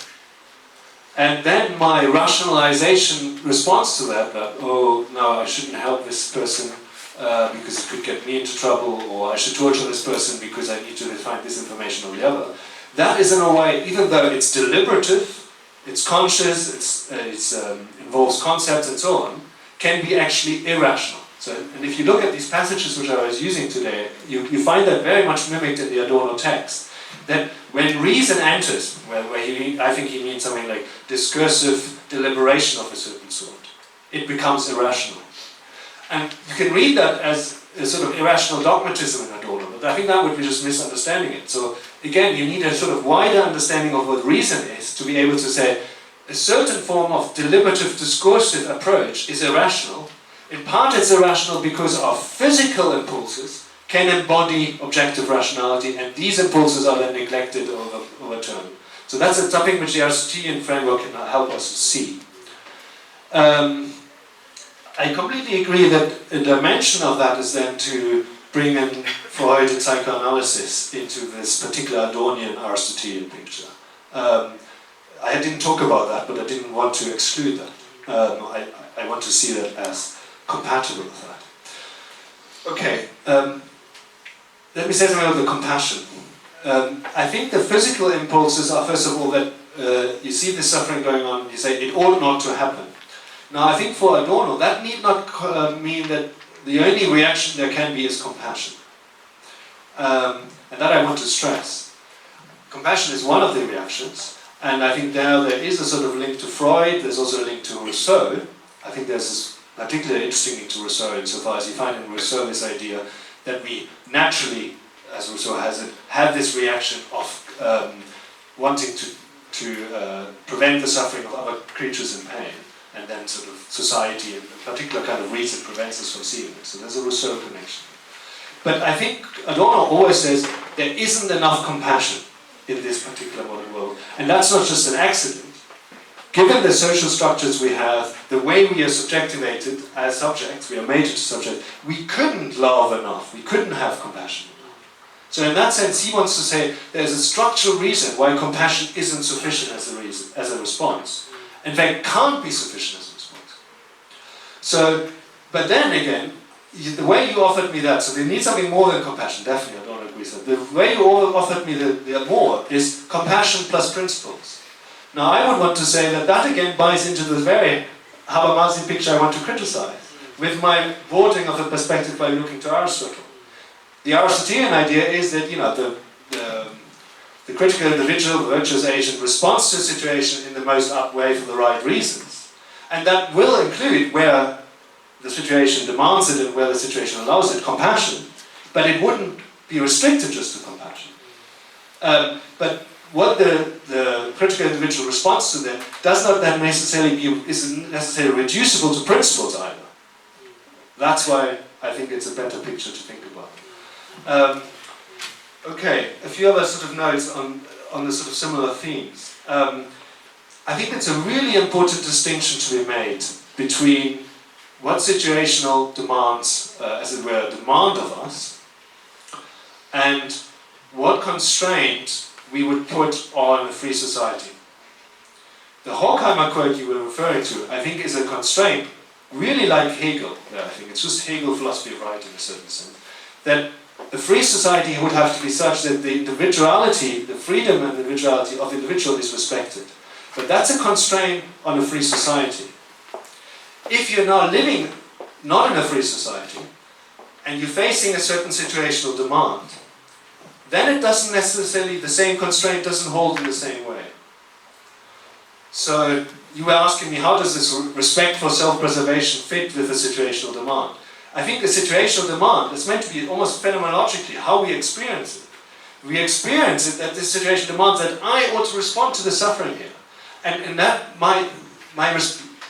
And then my rationalization response to that, oh no, I shouldn't help this person because it could get me into trouble, or I should torture this person because I need to find this information or the other. That is in a way, even though it's deliberative, it's conscious, it involves concepts and so on, can be actually irrational. So, and if you look at these passages which I was using today, you find that very much mimicked in the Adorno text. That when reason enters, where I think he means something like discursive deliberation of a certain sort, it becomes irrational. And you can read that as a sort of irrational dogmatism in Adorno, but I think that would be just misunderstanding it. So again, you need a sort of wider understanding of what reason is to be able to say a certain form of deliberative discursive approach is irrational. In part it's irrational because our physical impulses can embody objective rationality, and these impulses are then neglected or overturned. So that's something which the Aristotelian framework can help us see. I completely agree that a dimension of that is then to bring in Freud and psychoanalysis into this particular Adornian Aristotelian picture. I didn't talk about that, but I didn't want to exclude that. I want to see that as compatible with that. Okay. Let me say something about the compassion. I think the physical impulses are, first of all, that you see this suffering going on, you say it ought not to happen. Now, I think for Adorno, that need not mean that the only reaction there can be is compassion. And that I want to stress. Compassion is one of the reactions, and I think there is a sort of link to Freud, there's also a link to Rousseau. I think there's this particularly interesting link to Rousseau insofar as you find in Rousseau this idea that we naturally, as Rousseau has it, have this reaction of wanting to prevent the suffering of other creatures in pain, and then sort of society and a particular kind of reason prevents us from seeing it. So there's a Rousseau connection. But I think Adorno always says there isn't enough compassion in this particular modern world, and that's not just an accident. Given the social structures we have, the way we are subjectivated as subjects, we are made to subject, we couldn't love enough, we couldn't have compassion enough. So in that sense, he wants to say there's a structural reason why compassion isn't sufficient as a response. In fact, can't be sufficient as a response. So, but then again, the way you offered me that, so they need something more than compassion, definitely, I don't agree with that. The way you offered me the more is compassion plus principles. Now I would want to say that that again buys into the very Habermasian picture I want to criticize, with my broadening of the perspective by looking to Aristotle. The Aristotelian idea is that, you know, the critical individual, the virtuous agent, responds to a situation in the most up way for the right reasons. And that will include where the situation demands it and where the situation allows it, compassion. But it wouldn't be restricted just to compassion. But what the critical individual responds to then does not then isn't necessarily reducible to principles either. That's why I think it's a better picture to think about. Okay, a few other sort of notes on the sort of similar themes. I think it's a really important distinction to be made between what situational demands, as it were, demand of us, and what constraint we would put on a free society. The Horkheimer quote you were referring to, I think, is a constraint, really like Hegel. I think it's just Hegel philosophy of right in a certain sense, that a free society would have to be such that the individuality, the freedom and individuality of the individual is respected. But that's a constraint on a free society. If you're now living not in a free society, and you're facing a certain situational demand, then it doesn't necessarily, the same constraint doesn't hold in the same way. So you were asking me, how does this respect for self-preservation fit with the situational demand? I think the situational demand is meant to be almost phenomenologically how we experience it. We experience it that this situation demands that I ought to respond to the suffering here. And that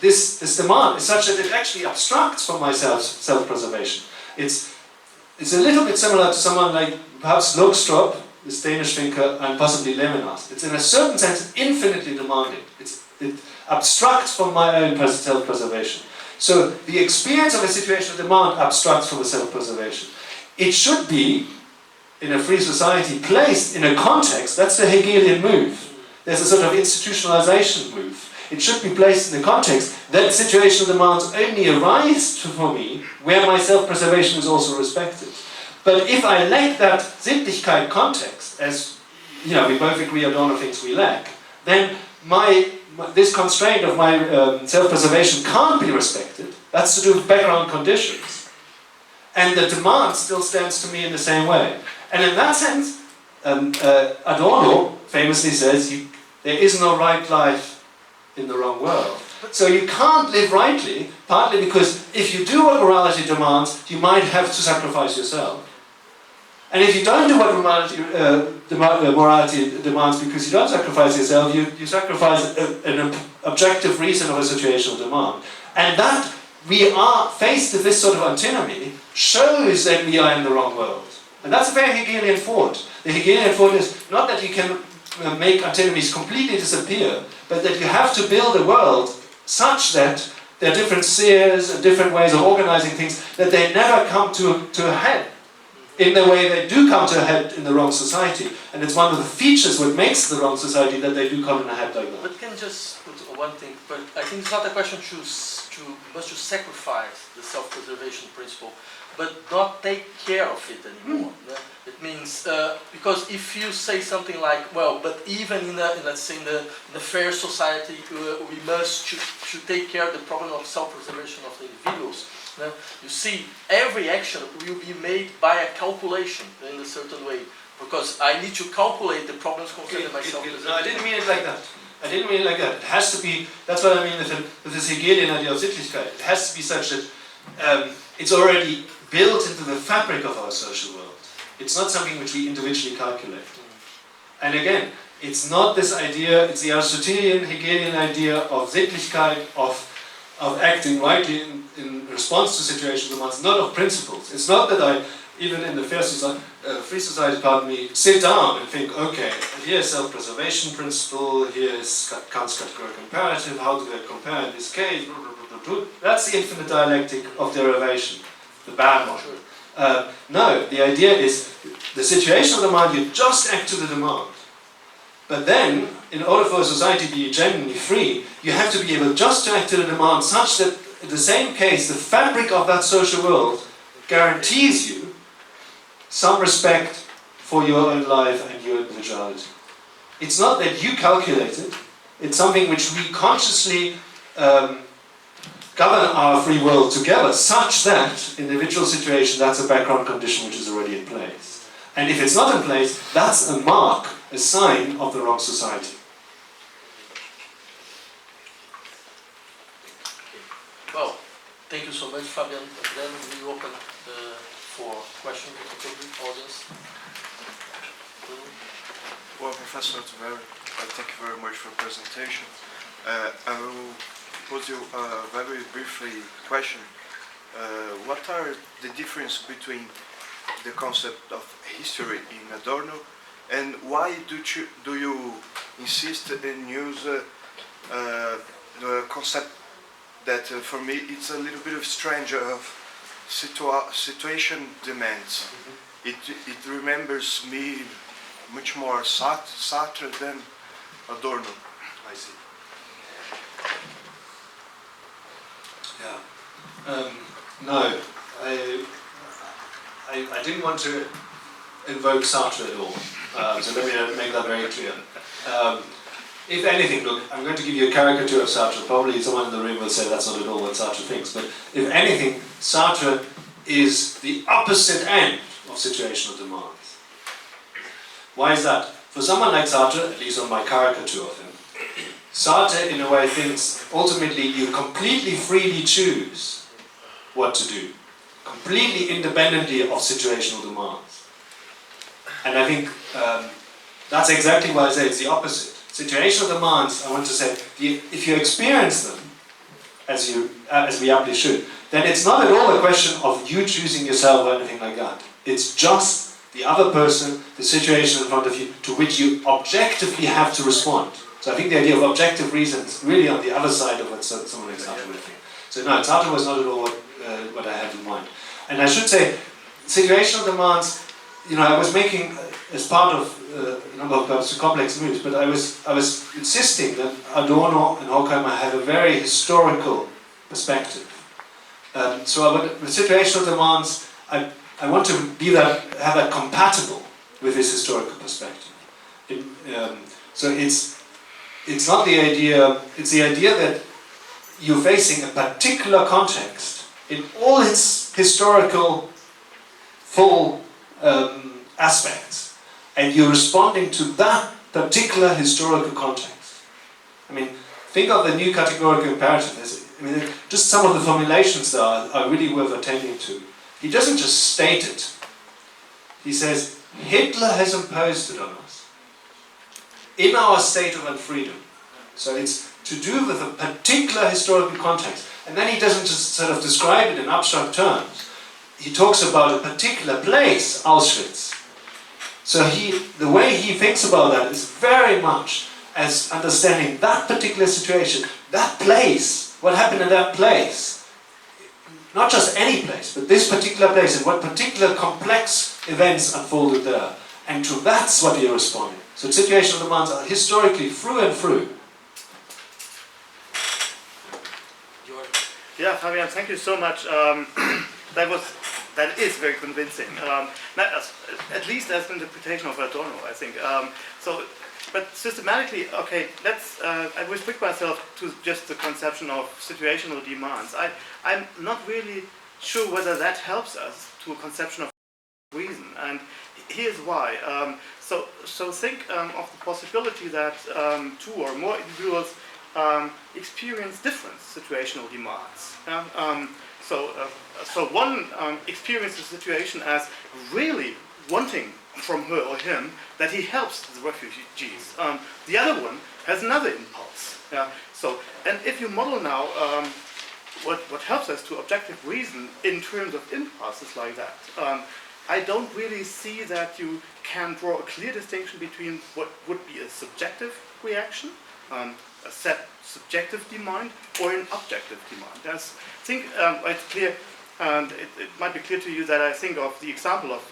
this demand is such that it actually obstructs from my self-preservation. It's a little bit similar to someone like perhaps Lokstrup, this Danish thinker, and possibly Levinas. It's in a certain sense infinitely demanding. It obstructs from my own self-preservation. So the experience of a situation of demand obstructs from a self-preservation. It should be, in a free society, placed in a context. That's the Hegelian move. There's a sort of institutionalization move. It should be placed in the context that situational demands only arise for me where my self-preservation is also respected. But if I lack that Sittlichkeit context, as you know, we both agree Adorno thinks we lack, then this constraint of my self-preservation can't be respected. That's to do with background conditions. And the demand still stands to me in the same way. And in that sense, Adorno famously says, there is no right life in the wrong world. So you can't live rightly, partly because if you do what morality demands, you might have to sacrifice yourself. And if you don't do what morality demands because you don't sacrifice yourself, you sacrifice an objective reason of a situational demand. And that we are faced with this sort of antinomy shows that we are in the wrong world. And that's a very Hegelian thought. The Hegelian thought is not that you can make antinomies completely disappear, but that you have to build a world such that there are different spheres and different ways of organizing things, that they never come to a head in the way they do come to a head in the wrong society. And it's one of the features what makes the wrong society that they do come in a head like that. But can just put one thing, but I think it's not a question to sacrifice the self-preservation principle, but not take care of it anymore. It means, because if you say something like, well, but even in let's say in the fair society, we should take care of the problem of self-preservation of the individuals. You see, every action will be made by a calculation in a certain way, because I need to calculate the problems concerning myself. No, I didn't mean it like that. I didn't mean it like that. It has to be, that's what I mean with this Hegelian idea of Sittlichkeit. It has to be such that it's already built into the fabric of our social world. It's not something which we individually calculate. And again, it's not this idea, it's the Aristotelian, Hegelian idea of Sittlichkeit, of acting rightly in response to situational demands, not of principles. It's not that I, even in the free society, pardon me, sit down and think, okay, here's self-preservation principle, here's Kant's categorical imperative, how do they compare in this case? That's the infinite dialectic of derivation, the bad one. No, the idea is the situation of the demand, you just act to the demand. But then, in order for a society to be genuinely free, you have to be able just to act to the demand such that, in the same case, the fabric of that social world guarantees you some respect for your own life and your individuality. It's not that you calculate it, it's something which we consciously govern our free world together, such that individual situation, that's a background condition which is already in place. And if it's not in place, that's a mark, a sign of the wrong society. Well, thank you so much, Fabian. Then we open for questions from the audience. Well, Professor Taveri, thank you very much for the presentation. I will pose you a very briefly question. What are the difference between the concept of history in Adorno, and why do you insist in use the concept that for me it's a little bit of strange of situation demands? Mm-hmm. It remembers me much more Sartre than Adorno. I see. Yeah. No, I didn't want to invoke Sartre at all. So let me make that very clear. If anything, look, I'm going to give you a caricature of Sartre. Probably someone in the room will say that's not at all what Sartre thinks. But if anything, Sartre is the opposite end of situational demands. Why is that? For someone like Sartre, at least on my caricature of him, Sartre in a way thinks ultimately you completely freely choose what to do, completely independently of situational demands. And I think that's exactly why I say it's the opposite. Situational demands, I want to say, if you experience them, as we aptly should, then it's not at all a question of you choosing yourself or anything like that. It's just the other person, the situation in front of you, to which you objectively have to respond. So I think the idea of objective reason is really on the other side of what someone like Sartre would think. So no, Sartre was not at all what I had in mind. And I should say, situational demands, I was making, as part of a number of perhaps complex moves, but I was insisting that Adorno and Horkheimer have a very historical perspective. So with situational demands, I want to have that compatible with this historical perspective. So it's not the idea, it's the idea that you're facing a particular context in all its historical full aspects, and you're responding to that particular historical context. I mean, think of the new categorical imperative as, just some of the formulations there are really worth attending to. He doesn't just state it. He says, Hitler has imposed it on us in our state of unfreedom. So it's to do with a particular historical context. And then he doesn't just sort of describe it in abstract terms. He talks about a particular place, Auschwitz. So the way he thinks about that is very much as understanding that particular situation, that place, what happened in that place. Not just any place, but this particular place and what particular complex events unfolded there. And to that's what you're responding. So situational demands are historically through and through. Yeah, Fabian, thank you so much. That is very convincing. At least as an interpretation of Adorno, I think. But systematically, okay, I restrict myself to just the conception of situational demands. I'm not really sure whether that helps us to a conception of reason, and here's why. So think of the possibility that two or more individuals experience different situational demands. Yeah? So one experiences the situation as really wanting from her or him that he helps the refugees. The other one has another impulse. Yeah? And if you model now what helps us to objective reason in terms of impulses like that, I don't really see that you can draw a clear distinction between what would be a subjective reaction, a set subjective demand, or an objective demand. It's clear And it might be clear to you that I think of the example of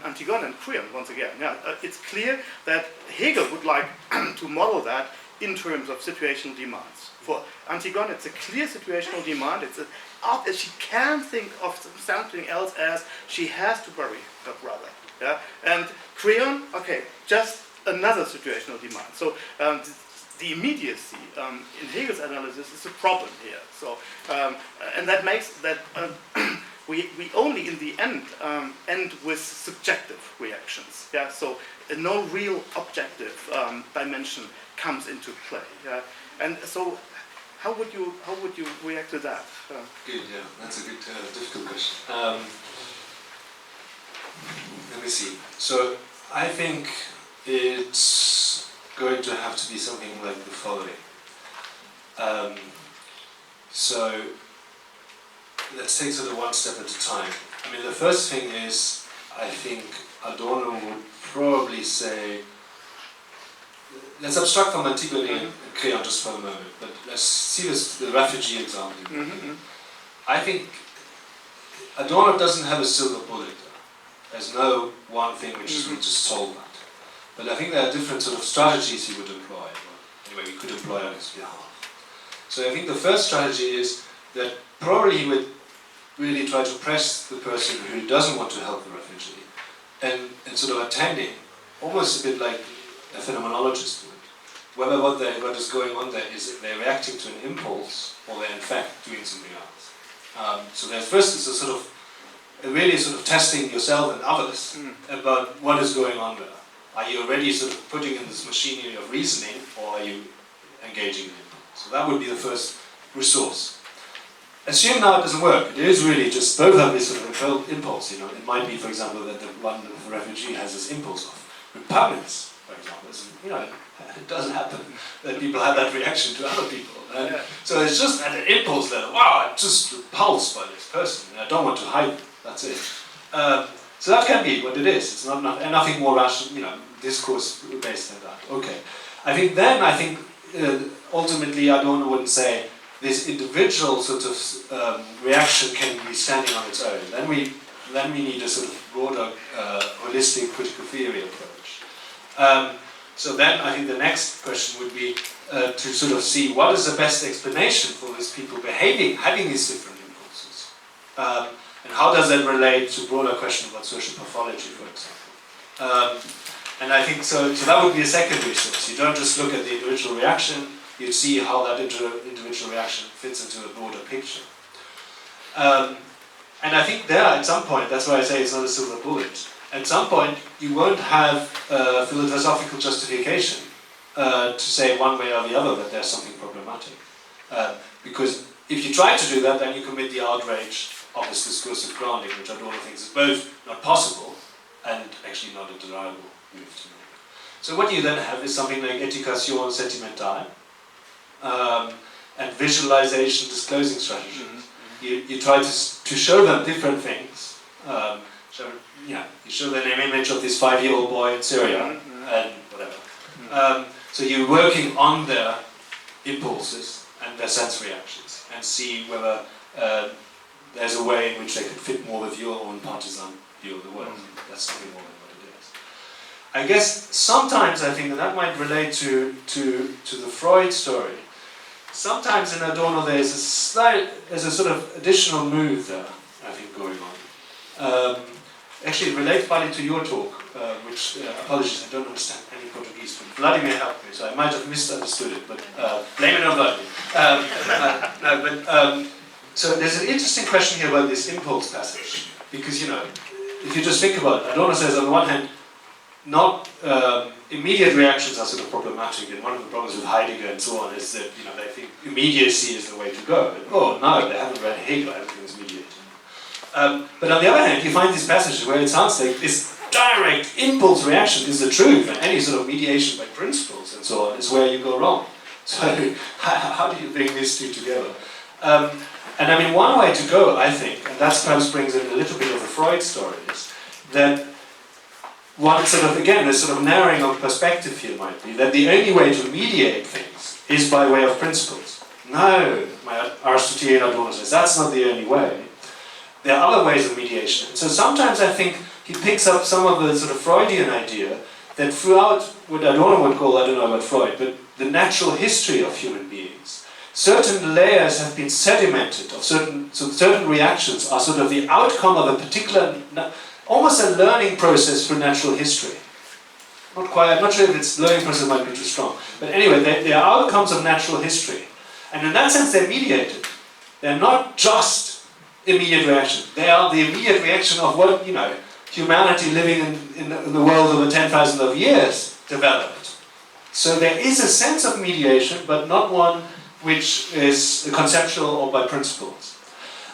Antigone and Creon once again. Yeah, it's clear that Hegel would like to model that in terms of situational demands. For Antigone, it's a clear situational demand. She can't think of something else as she has to bury her brother. Yeah? And Creon, okay, just another situational demand. So the immediacy in Hegel's analysis is a problem here. So, and that makes that we only in the end with subjective reactions. Yeah, so no real objective dimension comes into play. Yeah, and so how would you react to that? Good, yeah, that's a good difficult question. Let me see. So I think it's going to have to be something like the following. So let's take sort of one step at a time. I mean, the first thing is, I think Adorno would probably say, let's abstract from Antigone and Creon just for a moment, but let's see the refugee example. I think Adorno doesn't have a silver bullet. There's no one thing which will just solve that. But I think there are different sort of strategies he would employ. Anyway, we could employ on his behalf. So I think the first strategy is that probably he would really try to press the person who doesn't want to help the refugee and sort of attending, almost a bit like a phenomenologist would, whether what is going on there is they're reacting to an impulse or they're in fact doing something else. So there's first is a sort of really sort of testing yourself and others about what is going on there. Are you already sort of putting in this machinery of reasoning, or are you engaging in impulse? So that would be the first resource. Assume now it doesn't work. It is really just both have this sort of impulse. You know, it might be, for example, that the refugee has this impulse of repugnance, for example. You know, it doesn't happen that people have that reaction to other people. So it's just at an impulse level. Wow, I'm just repulsed by this person, and I don't want to hide it. That's it. So that can be what it is. It's not nothing more rational, you know, discourse based than that. Okay. I think ultimately Adorno wouldn't say this individual sort of reaction can be standing on its own. Then we need a sort of broader holistic critical theory approach. So then I think the next question would be to sort of see what is the best explanation for these people having these different impulses. And how does that relate to a broader question about social pathology, for example? And I think so that would be a secondary source. You don't just look at the individual reaction, you see how that individual reaction fits into a broader picture. And I think there, at some point, that's why I say it's not a silver bullet, at some point you won't have philosophical justification to say one way or the other that there's something problematic. Because if you try to do that, then you commit the outrage of this discursive grounding, which Adorno thinks is both not possible and actually not a desirable move to make. So what you then have is something like éducation sentimentale and visualization disclosing strategies. You try to show them different things. You show them an image of this 5-year-old boy in Syria and whatever. So you're working on their impulses and their sense reactions and see whether there's a way in which they could fit more with your own partisan view of the world. That's something more than what it is. I guess sometimes I think that might relate to the Freud story. Sometimes in Adorno there's a sort of additional move there, I think, going on. Actually, it relates partly to your talk, which, apologies, I don't understand any Portuguese, but Vladimir helped me, so I might have misunderstood it, but blame it on Vladimir. So there's an interesting question here about this impulse passage, because, you know, if you just think about it, Adorno says on the one hand, not immediate reactions are sort of problematic, and one of the problems with Heidegger and so on is that, you know, they think immediacy is the way to go. And, oh no, they haven't read Hegel, everything is mediated. But on the other hand, you find these passages where it sounds like this direct impulse reaction is the truth, and any sort of mediation by principles and so on is where you go wrong. So how do you bring these two together? And I mean, one way to go, I think, and that perhaps brings in a little bit of the Freud story, is that one sort of, again, this sort of narrowing of perspective here might be that the only way to mediate things is by way of principles. No, my Aristotelian Adorno says, that's not the only way. there are other ways of mediation. So sometimes I think he picks up some of the sort of Freudian idea that throughout what Adorno would call, I don't know about Freud, but the natural history of human beings, certain layers have been sedimented of certain reactions are sort of the outcome of a particular, almost a learning process through natural history. Not quite, I'm not sure if it's learning process might be too strong. But anyway, they are outcomes of natural history. And in that sense, they're mediated. They're not just immediate reaction. They are the immediate reaction of what, humanity living in the world over 10,000 of years developed. So there is a sense of mediation, but not one which is conceptual or by principles.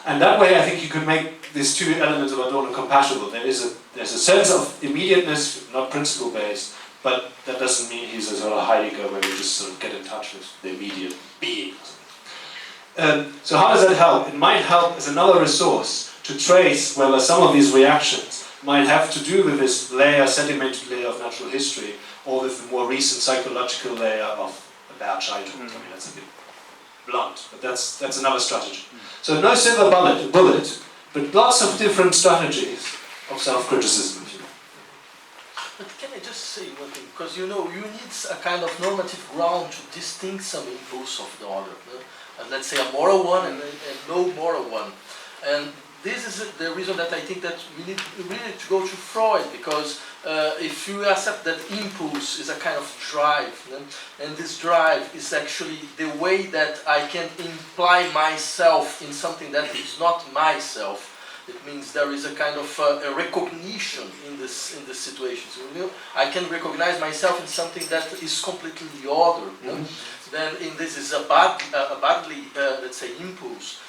And that way, I think you could make these two elements of Adorno compatible. There's a sense of immediateness, not principle-based, but that doesn't mean he's a sort of Heidegger where we just sort of get in touch with the immediate being. So how does that help? It might help as another resource to trace whether some of these reactions might have to do with this sedimented layer of natural history, or with the more recent psychological layer of a bad childhood. I mean, that's a bit blunt, but that's another strategy. So no silver bullet, but lots of different strategies of self-criticism. But can I just say one thing? Because you need a kind of normative ground to distinct some impulse of the other. And let's say a moral one and no moral one. And this is the reason that I think that we need really to go to Freud, because if you accept that impulse is a kind of drive, and this drive is actually the way that I can imply myself in something that is not myself. It means there is a kind of a recognition in this situation. So, I can recognize myself in something that is completely the other. Then in this is a badly, let's say, impulse.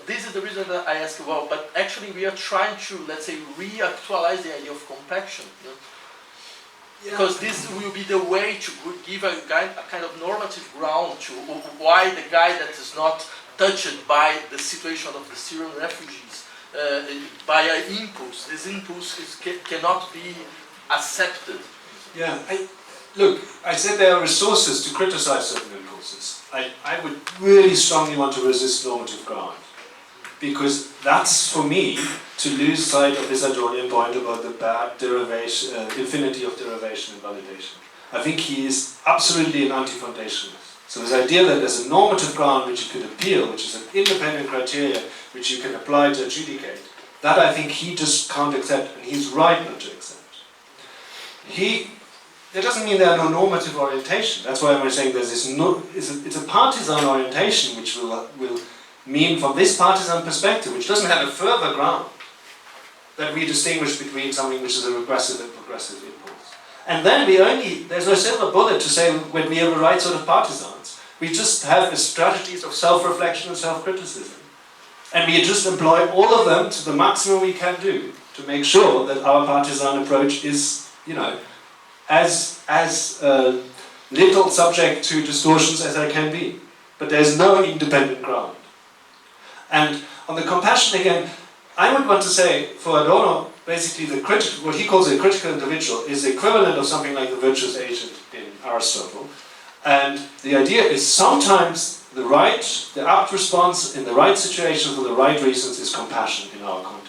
This is the reason that I ask, well, but actually we are trying to, let's say, re-actualize the idea of compassion. Because this will be the way to give a kind of normative ground to why the guy that is not touched by the situation of the Syrian refugees, by an impulse, this impulse cannot be accepted. Yeah, look, I said there are resources to criticize certain impulses. I would really strongly want to resist normative ground, because that's, for me, to lose sight of this Adornian point about the bad derivation, infinity of derivation and validation. I think he is absolutely an anti-foundationalist. So this idea that there's a normative ground which you could appeal, which is an independent criteria which you can apply to adjudicate, that I think he just can't accept, and he's right not to accept. That doesn't mean there are no normative orientation. That's why I'm saying there's this it's a partisan orientation which will mean, from this partisan perspective, which doesn't have a further ground, that we distinguish between something which is a regressive and progressive impulse. And then there's no silver bullet to say when we have the right sort of partisans. We just have the strategies of self-reflection and self-criticism. And we just employ all of them to the maximum we can do to make sure that our partisan approach is, as little subject to distortions as I can be. But there's no independent ground. And on the compassion again, I would want to say, for Adorno, basically what he calls a critical individual is the equivalent of something like the virtuous agent in Aristotle. And the idea is sometimes the apt response in the right situation for the right reasons is compassion in our context.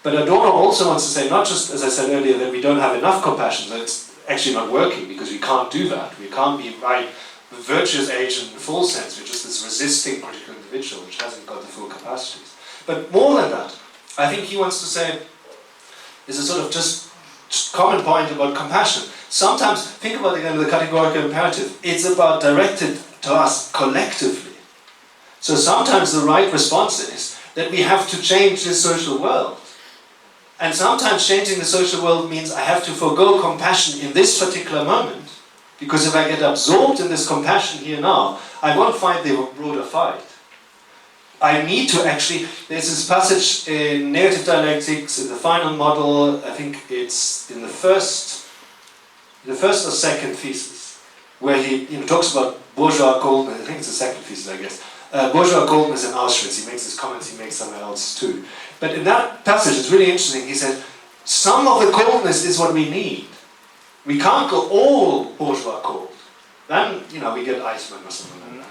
But Adorno also wants to say, not just, as I said earlier, that we don't have enough compassion, that it's actually not working, because we can't do that. We can't be the virtuous agent in the full sense. We're just this resisting critical individual which hasn't got the full capacities. But more than that, I think he wants to say, is a sort of just common point about compassion. Sometimes, think about again the categorical imperative, it's about directed to us collectively. So sometimes the right response is that we have to change this social world. And sometimes changing the social world means I have to forego compassion in this particular moment, because if I get absorbed in this compassion here now, I won't fight the broader fight. I need to actually, there's this passage in Negative Dialectics, in the final model, I think it's in the first or second thesis, where he talks about bourgeois coldness. I think it's the second thesis, I guess. Bourgeois coldness in Auschwitz. He makes these comments, he makes somewhere else too. But in that passage, it's really interesting. He said, some of the coldness is what we need. We can't go all bourgeois cold. Then, we get Eichmann or something like that.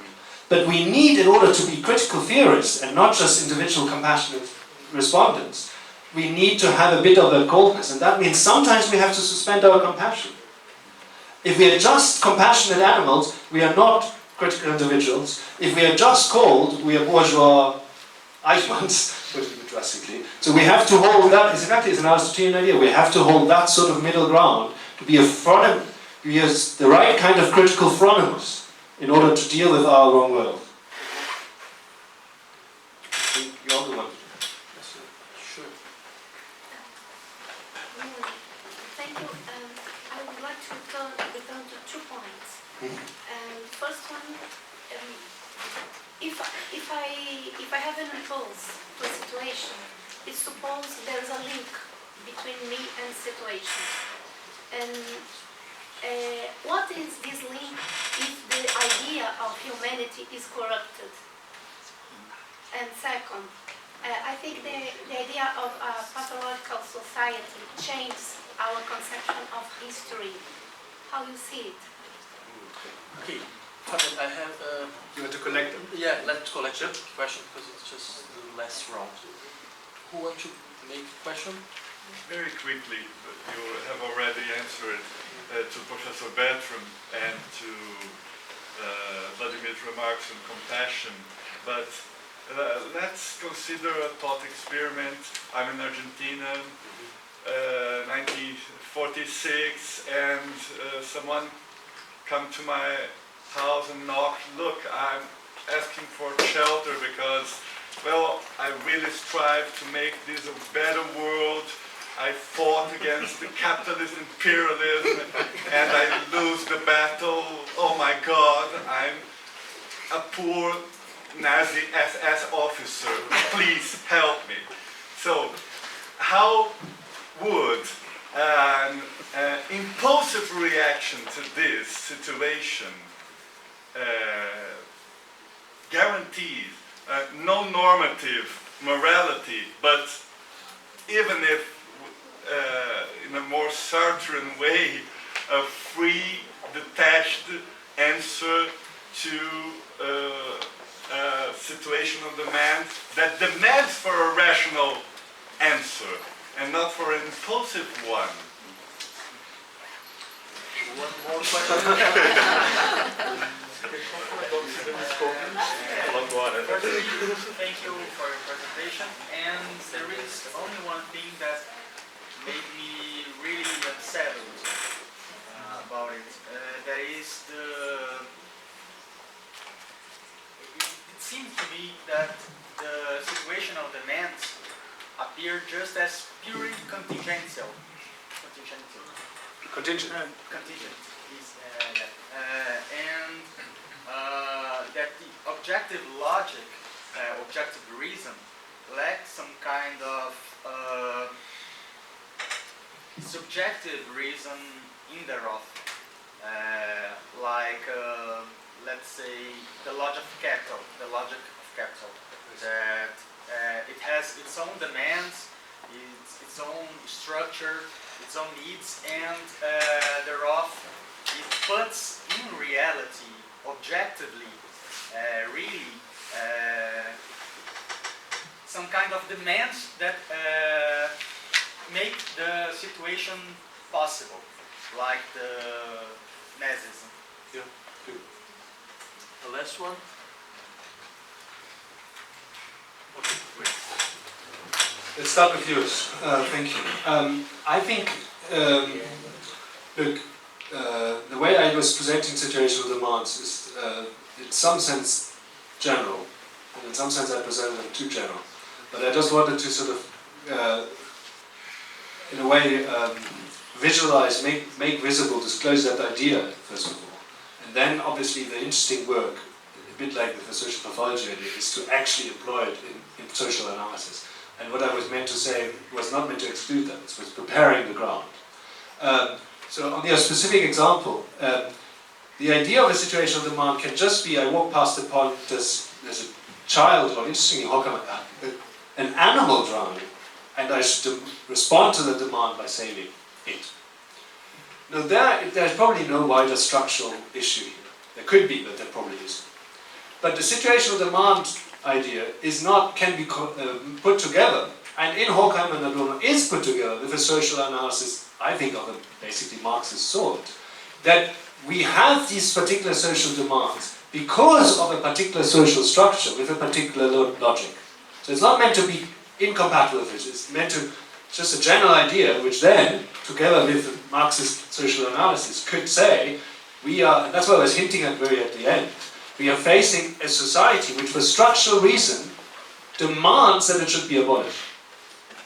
But we need, in order to be critical theorists and not just individual compassionate respondents, we need to have a bit of a coldness, and that means sometimes we have to suspend our compassion. If we are just compassionate animals, we are not critical individuals. If we are just cold, we are bourgeois Eichmanns, putting it drastically. So we have to hold that, exactly, it's an Aristotelian idea, we have to hold that sort of middle ground to be the right kind of critical phronimos in order to deal with our wrong world. You're the one. Sure. Thank you. I would like to return to 2 points. First one, if I have an impulse to a situation, it's suppose there's a link between me and situation. And what is this link if the idea of humanity is corrupted? And second, I think the idea of a pathological society changes our conception of history. How you see it? Okay, I have. You want to collect them? Yeah, let's collect the question because it's just the last round. Who wants to make a question? Very quickly, you have already answered to Professor Bertram and to Vladimir's remarks on compassion, but let's consider a thought experiment. I'm in Argentina, 1946, and someone come to my house and knock, look, I'm asking for shelter because, well, I really strive to make this a better world. I fought against the capitalist imperialism and I lose the battle. Oh my God, I'm a poor Nazi SS officer. Please help me. So, how would an impulsive reaction to this situation guarantees no normative morality, but even if in a more Sartrean way, a free, detached answer to a situation of demand that demands for a rational answer and not for an impulsive one. One more question. Thank you for your presentation. And there is only one thing that made me really upset about it. That is it seems to me that the situation of the man appeared just as purely contingential. Contingent. Contingent is and that the objective logic, objective reason, lacks some kind of subjective reason in thereof, like let's say the logic of capital, that it has its own demands, its own structure, its own needs, and thereof it puts in reality, objectively, really some kind of demands that make the situation possible, like the Nazism. Yeah. The last one. Okay, great. Let's start with yours. Thank you. I think, look, the way I was presenting situational demands is, in some sense, general, and in some sense I presented them too general. But I just wanted to sort of, in a way, visualize, make visible, disclose that idea, first of all. And then, obviously, the interesting work, a bit like with the social pathology idea, is to actually employ it in social analysis. And what I was meant to say was not meant to exclude that, it was preparing the ground. So on the specific example, the idea of a situational demand can just be, I walk past the pond, there's a child, or interestingly, an animal drowning, and I should respond to the demand by saving it. Now there's probably no wider structural issue here. There could be, but there probably isn't. But the situational demand idea is not, can be put together And in Horkheimer and Adorno is put together with a social analysis, I think, of a basically Marxist sort, that we have these particular social demands because of a particular social structure with a particular logic. So it's not meant to be incompatible with it, it's meant to, just a general idea, which then, together with the Marxist social analysis, could say, we are, and that's what I was hinting at very at the end, we are facing a society which for structural reason demands that it should be abolished.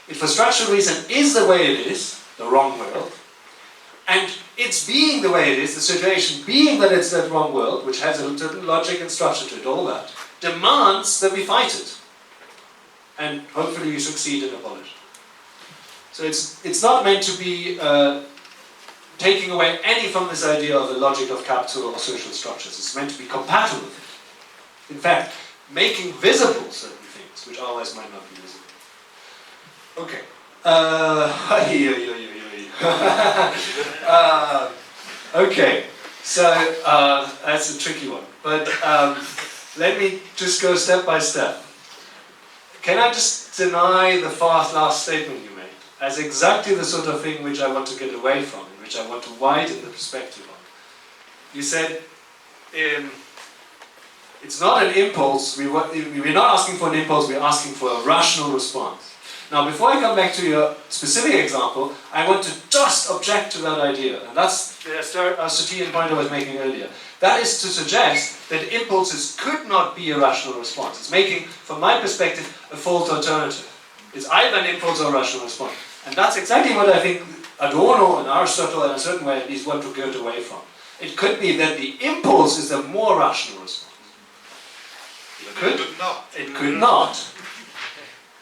It for structural reason is the way it is, the wrong world, and it's being the way it is, the situation being that it's that wrong world, which has a certain logic and structure to it, all that, demands that we fight it. And hopefully we succeed in abolishing. So it's not meant to be taking away any from this idea of the logic of capital or social structures. It's meant to be compatible with it. In fact, making visible certain things, which otherwise might not be visible. Okay. Okay, so that's a tricky one. But let me just go step by step. Can I just deny the last statement you made as exactly the sort of thing which I want to get away from, and which I want to widen the perspective on? You said it's not an impulse, we're not asking for an impulse, we're asking for a rational response. Now, before I come back to your specific example, I want to just object to that idea, and that's the Aristotelian point I was making earlier. That is to suggest that impulses could not be a rational response. It's making, from my perspective, a false alternative. It's either an impulse or a rational response. And that's exactly what I think Adorno and Aristotle, in a certain way, at least want to get away from. It could be that the impulse is a more rational response. It could not. It could not.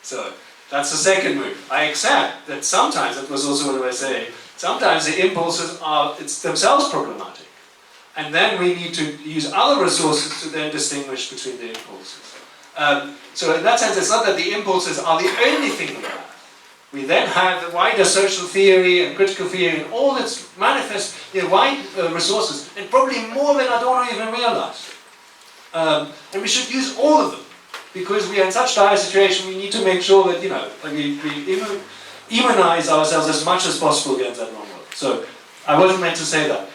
So, that's the second move. I accept that sometimes, that was also what I was saying, sometimes the impulses are themselves problematic. And then we need to use other resources to then distinguish between the impulses. So in that sense, it's not that the impulses are the only thing we have. We then have the wider social theory and critical theory and all its manifest wide resources, and probably more than Adorno even realized. And we should use all of them, because we are in such dire situation, we need to make sure that, we immunize ourselves as much as possible against that wrong world. So, I wasn't meant to say that.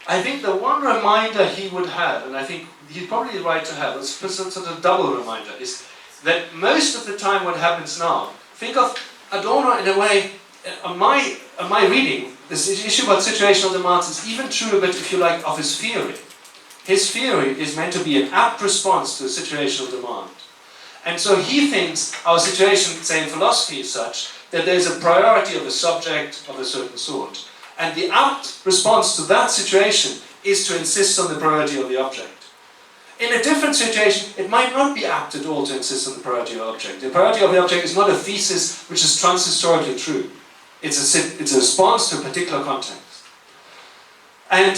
I think the one reminder he would have, and I think he's probably right to have, it's a sort of double reminder, is that most of the time what happens now, think of Adorno in a way, on my reading, this issue about situational demands is even true a bit, if you like, of his theory. His theory is meant to be an apt response to a situational demand. And so he thinks our situation, say in philosophy, is such that there's a priority of a subject of a certain sort. And the apt response to that situation is to insist on the priority of the object. In a different situation, it might not be apt at all to insist on the priority of the object. The priority of the object is not a thesis which is transhistorically true. It's a response to a particular context. And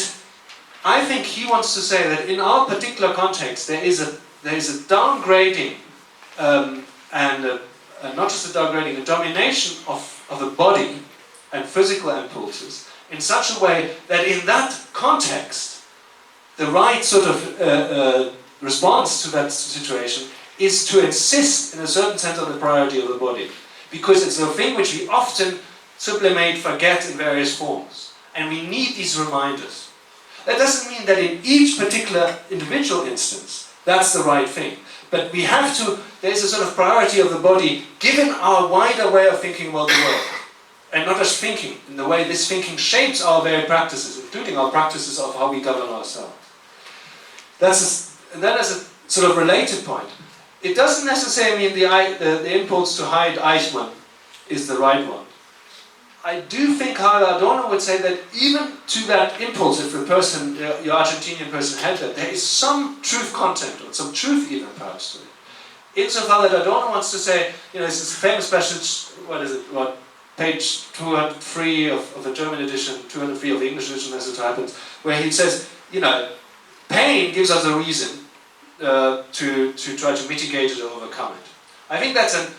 I think he wants to say that in our particular context there is a downgrading and not just a downgrading, a domination of the body and physical impulses in such a way that in that context the right sort of response to that situation is to insist in a certain sense on the priority of the body, because it's a thing which we often sublimate, forget in various forms, and we need these reminders. That doesn't mean that in each particular individual instance that's the right thing, but we have to, there's a sort of priority of the body given our wider way of thinking about the world, and not just thinking, in the way this thinking shapes our very practices, including our practices of how we govern ourselves. And that is a sort of related point. It doesn't necessarily mean the impulse to hide Eichmann is the right one. I do think, however, Adorno would say that even to that impulse, if the person, your Argentinian person had that, there is some truth content, or some truth even perhaps to it. Insofar that Adorno wants to say, this is a famous passage, page 203 of the German edition, 203 of the English edition as it happens, where he says, pain gives us a reason to try to mitigate it or overcome it. I think that's a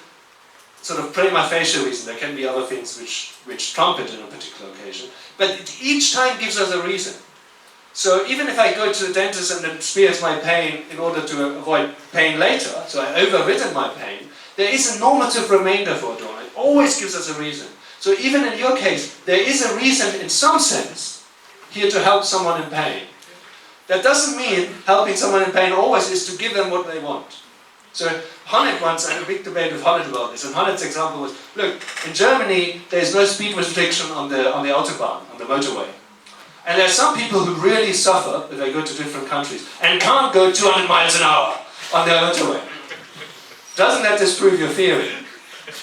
sort of prima facie reason. There can be other things which trump it in a particular occasion, but it each time gives us a reason. So even if I go to the dentist and it spares my pain in order to avoid pain later, so I overridden my pain, there is a normative remainder for Adorno. It always gives us a reason. So even in your case, there is a reason in some sense here to help someone in pain. That doesn't mean helping someone in pain always is to give them what they want. So Honneth once, I had a big debate with Honneth about this, and Honneth's example was, look, in Germany there's no speed restriction on the Autobahn, on the motorway. And there are some people who really suffer if they go to different countries and can't go 200 miles an hour on their motorway. Doesn't that disprove your theory?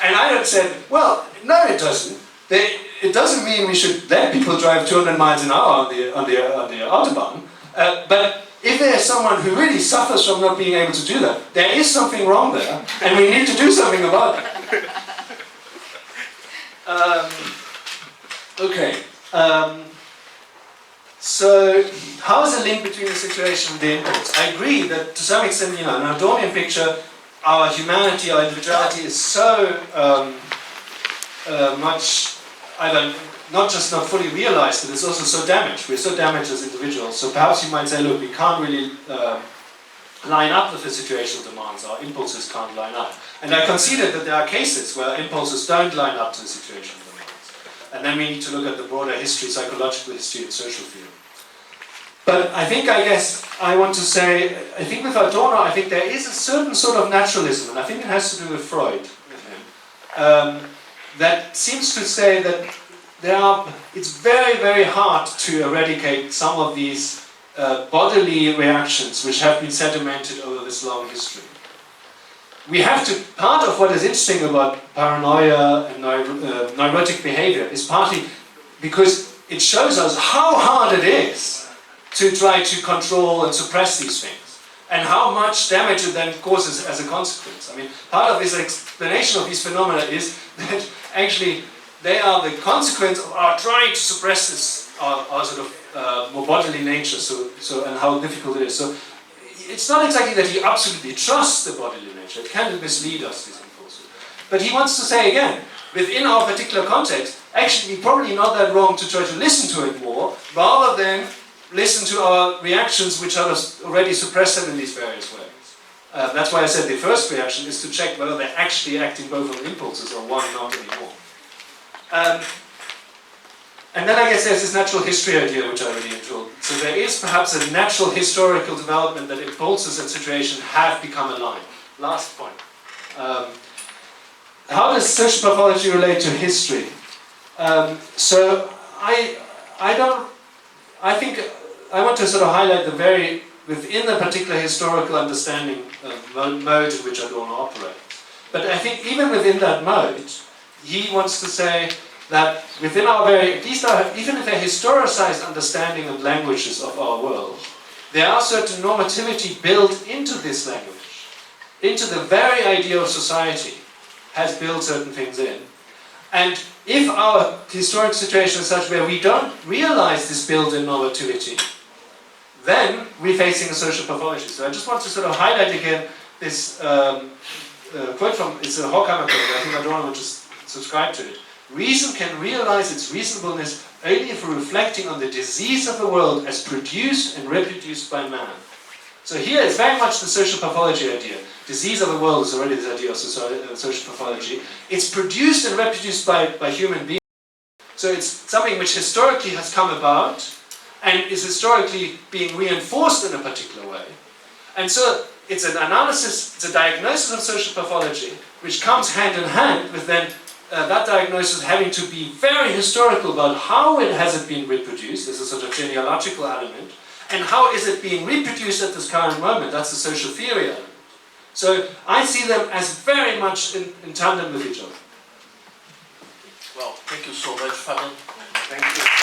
And I said, well, no it doesn't. It doesn't mean we should let people drive 200 miles an hour on the Autobahn. But if there's someone who really suffers from not being able to do that, there is something wrong there, and we need to do something about it. Okay. So, how is the link between the situation and the impulse? I agree that to some extent, in an Adornian picture, our humanity, our individuality is so much either not just not fully realized, but it's also so damaged. We're so damaged as individuals. So perhaps you might say, look, we can't really line up with the situation demands. Our impulses can't line up. And I conceded that there are cases where impulses don't line up to the situation demands. And then we need to look at the broader history, psychological history and social theory. But I guess I want to say, I think with Adorno, I think there is a certain sort of naturalism, and I think it has to do with Freud, with him, that seems to say that it's very, very hard to eradicate some of these bodily reactions which have been sedimented over this long history. We have to, part of what is interesting about paranoia and neurotic behavior is partly because it shows us how hard it is to try to control and suppress these things, and how much damage it then causes as a consequence. I mean, part of this explanation of these phenomena is that actually they are the consequence of our trying to suppress this, our sort of more bodily nature, and how difficult it is. So it's not exactly that he absolutely trusts the bodily nature, it can mislead us, these impulses. But he wants to say again, within our particular context, actually probably not that wrong to try to listen to it more, rather than listen to our reactions which are already suppressed them in these various ways. That's why I said the first reaction is to check whether they're actually acting both on impulses or one not anymore. And then I guess there's this natural history idea which I really enjoyed. So there is perhaps a natural historical development that impulses and situation have become aligned. Last point. How does social pathology relate to history? So I think I want to sort of highlight within the particular historical understanding mode in which Adorno operates. But I think even within that mode, he wants to say that within our even if a historicized understanding of languages of our world, there are certain normativity built into this language, into the very idea of society, has built certain things in. And if our historic situation is such where we don't realize this built-in normativity, then we're facing a social pathology. So I just want to sort of highlight again this quote from, it's a Horkheimer quote, I think Adorno would just subscribe to it. Reason can realize its reasonableness only if reflecting on the disease of the world as produced and reproduced by man. So here is very much the social pathology idea. Disease of the world is already this idea of social pathology. It's produced and reproduced by human beings. So it's something which historically has come about and is historically being reinforced in a particular way. And so it's an analysis, it's a diagnosis of social pathology, which comes hand in hand with then that diagnosis having to be very historical about how has it been reproduced, as a sort of genealogical element, and how is it being reproduced at this current moment, that's the social theory element. So I see them as very much in tandem with each other. Well, thank you so much, Fabian. Thank you.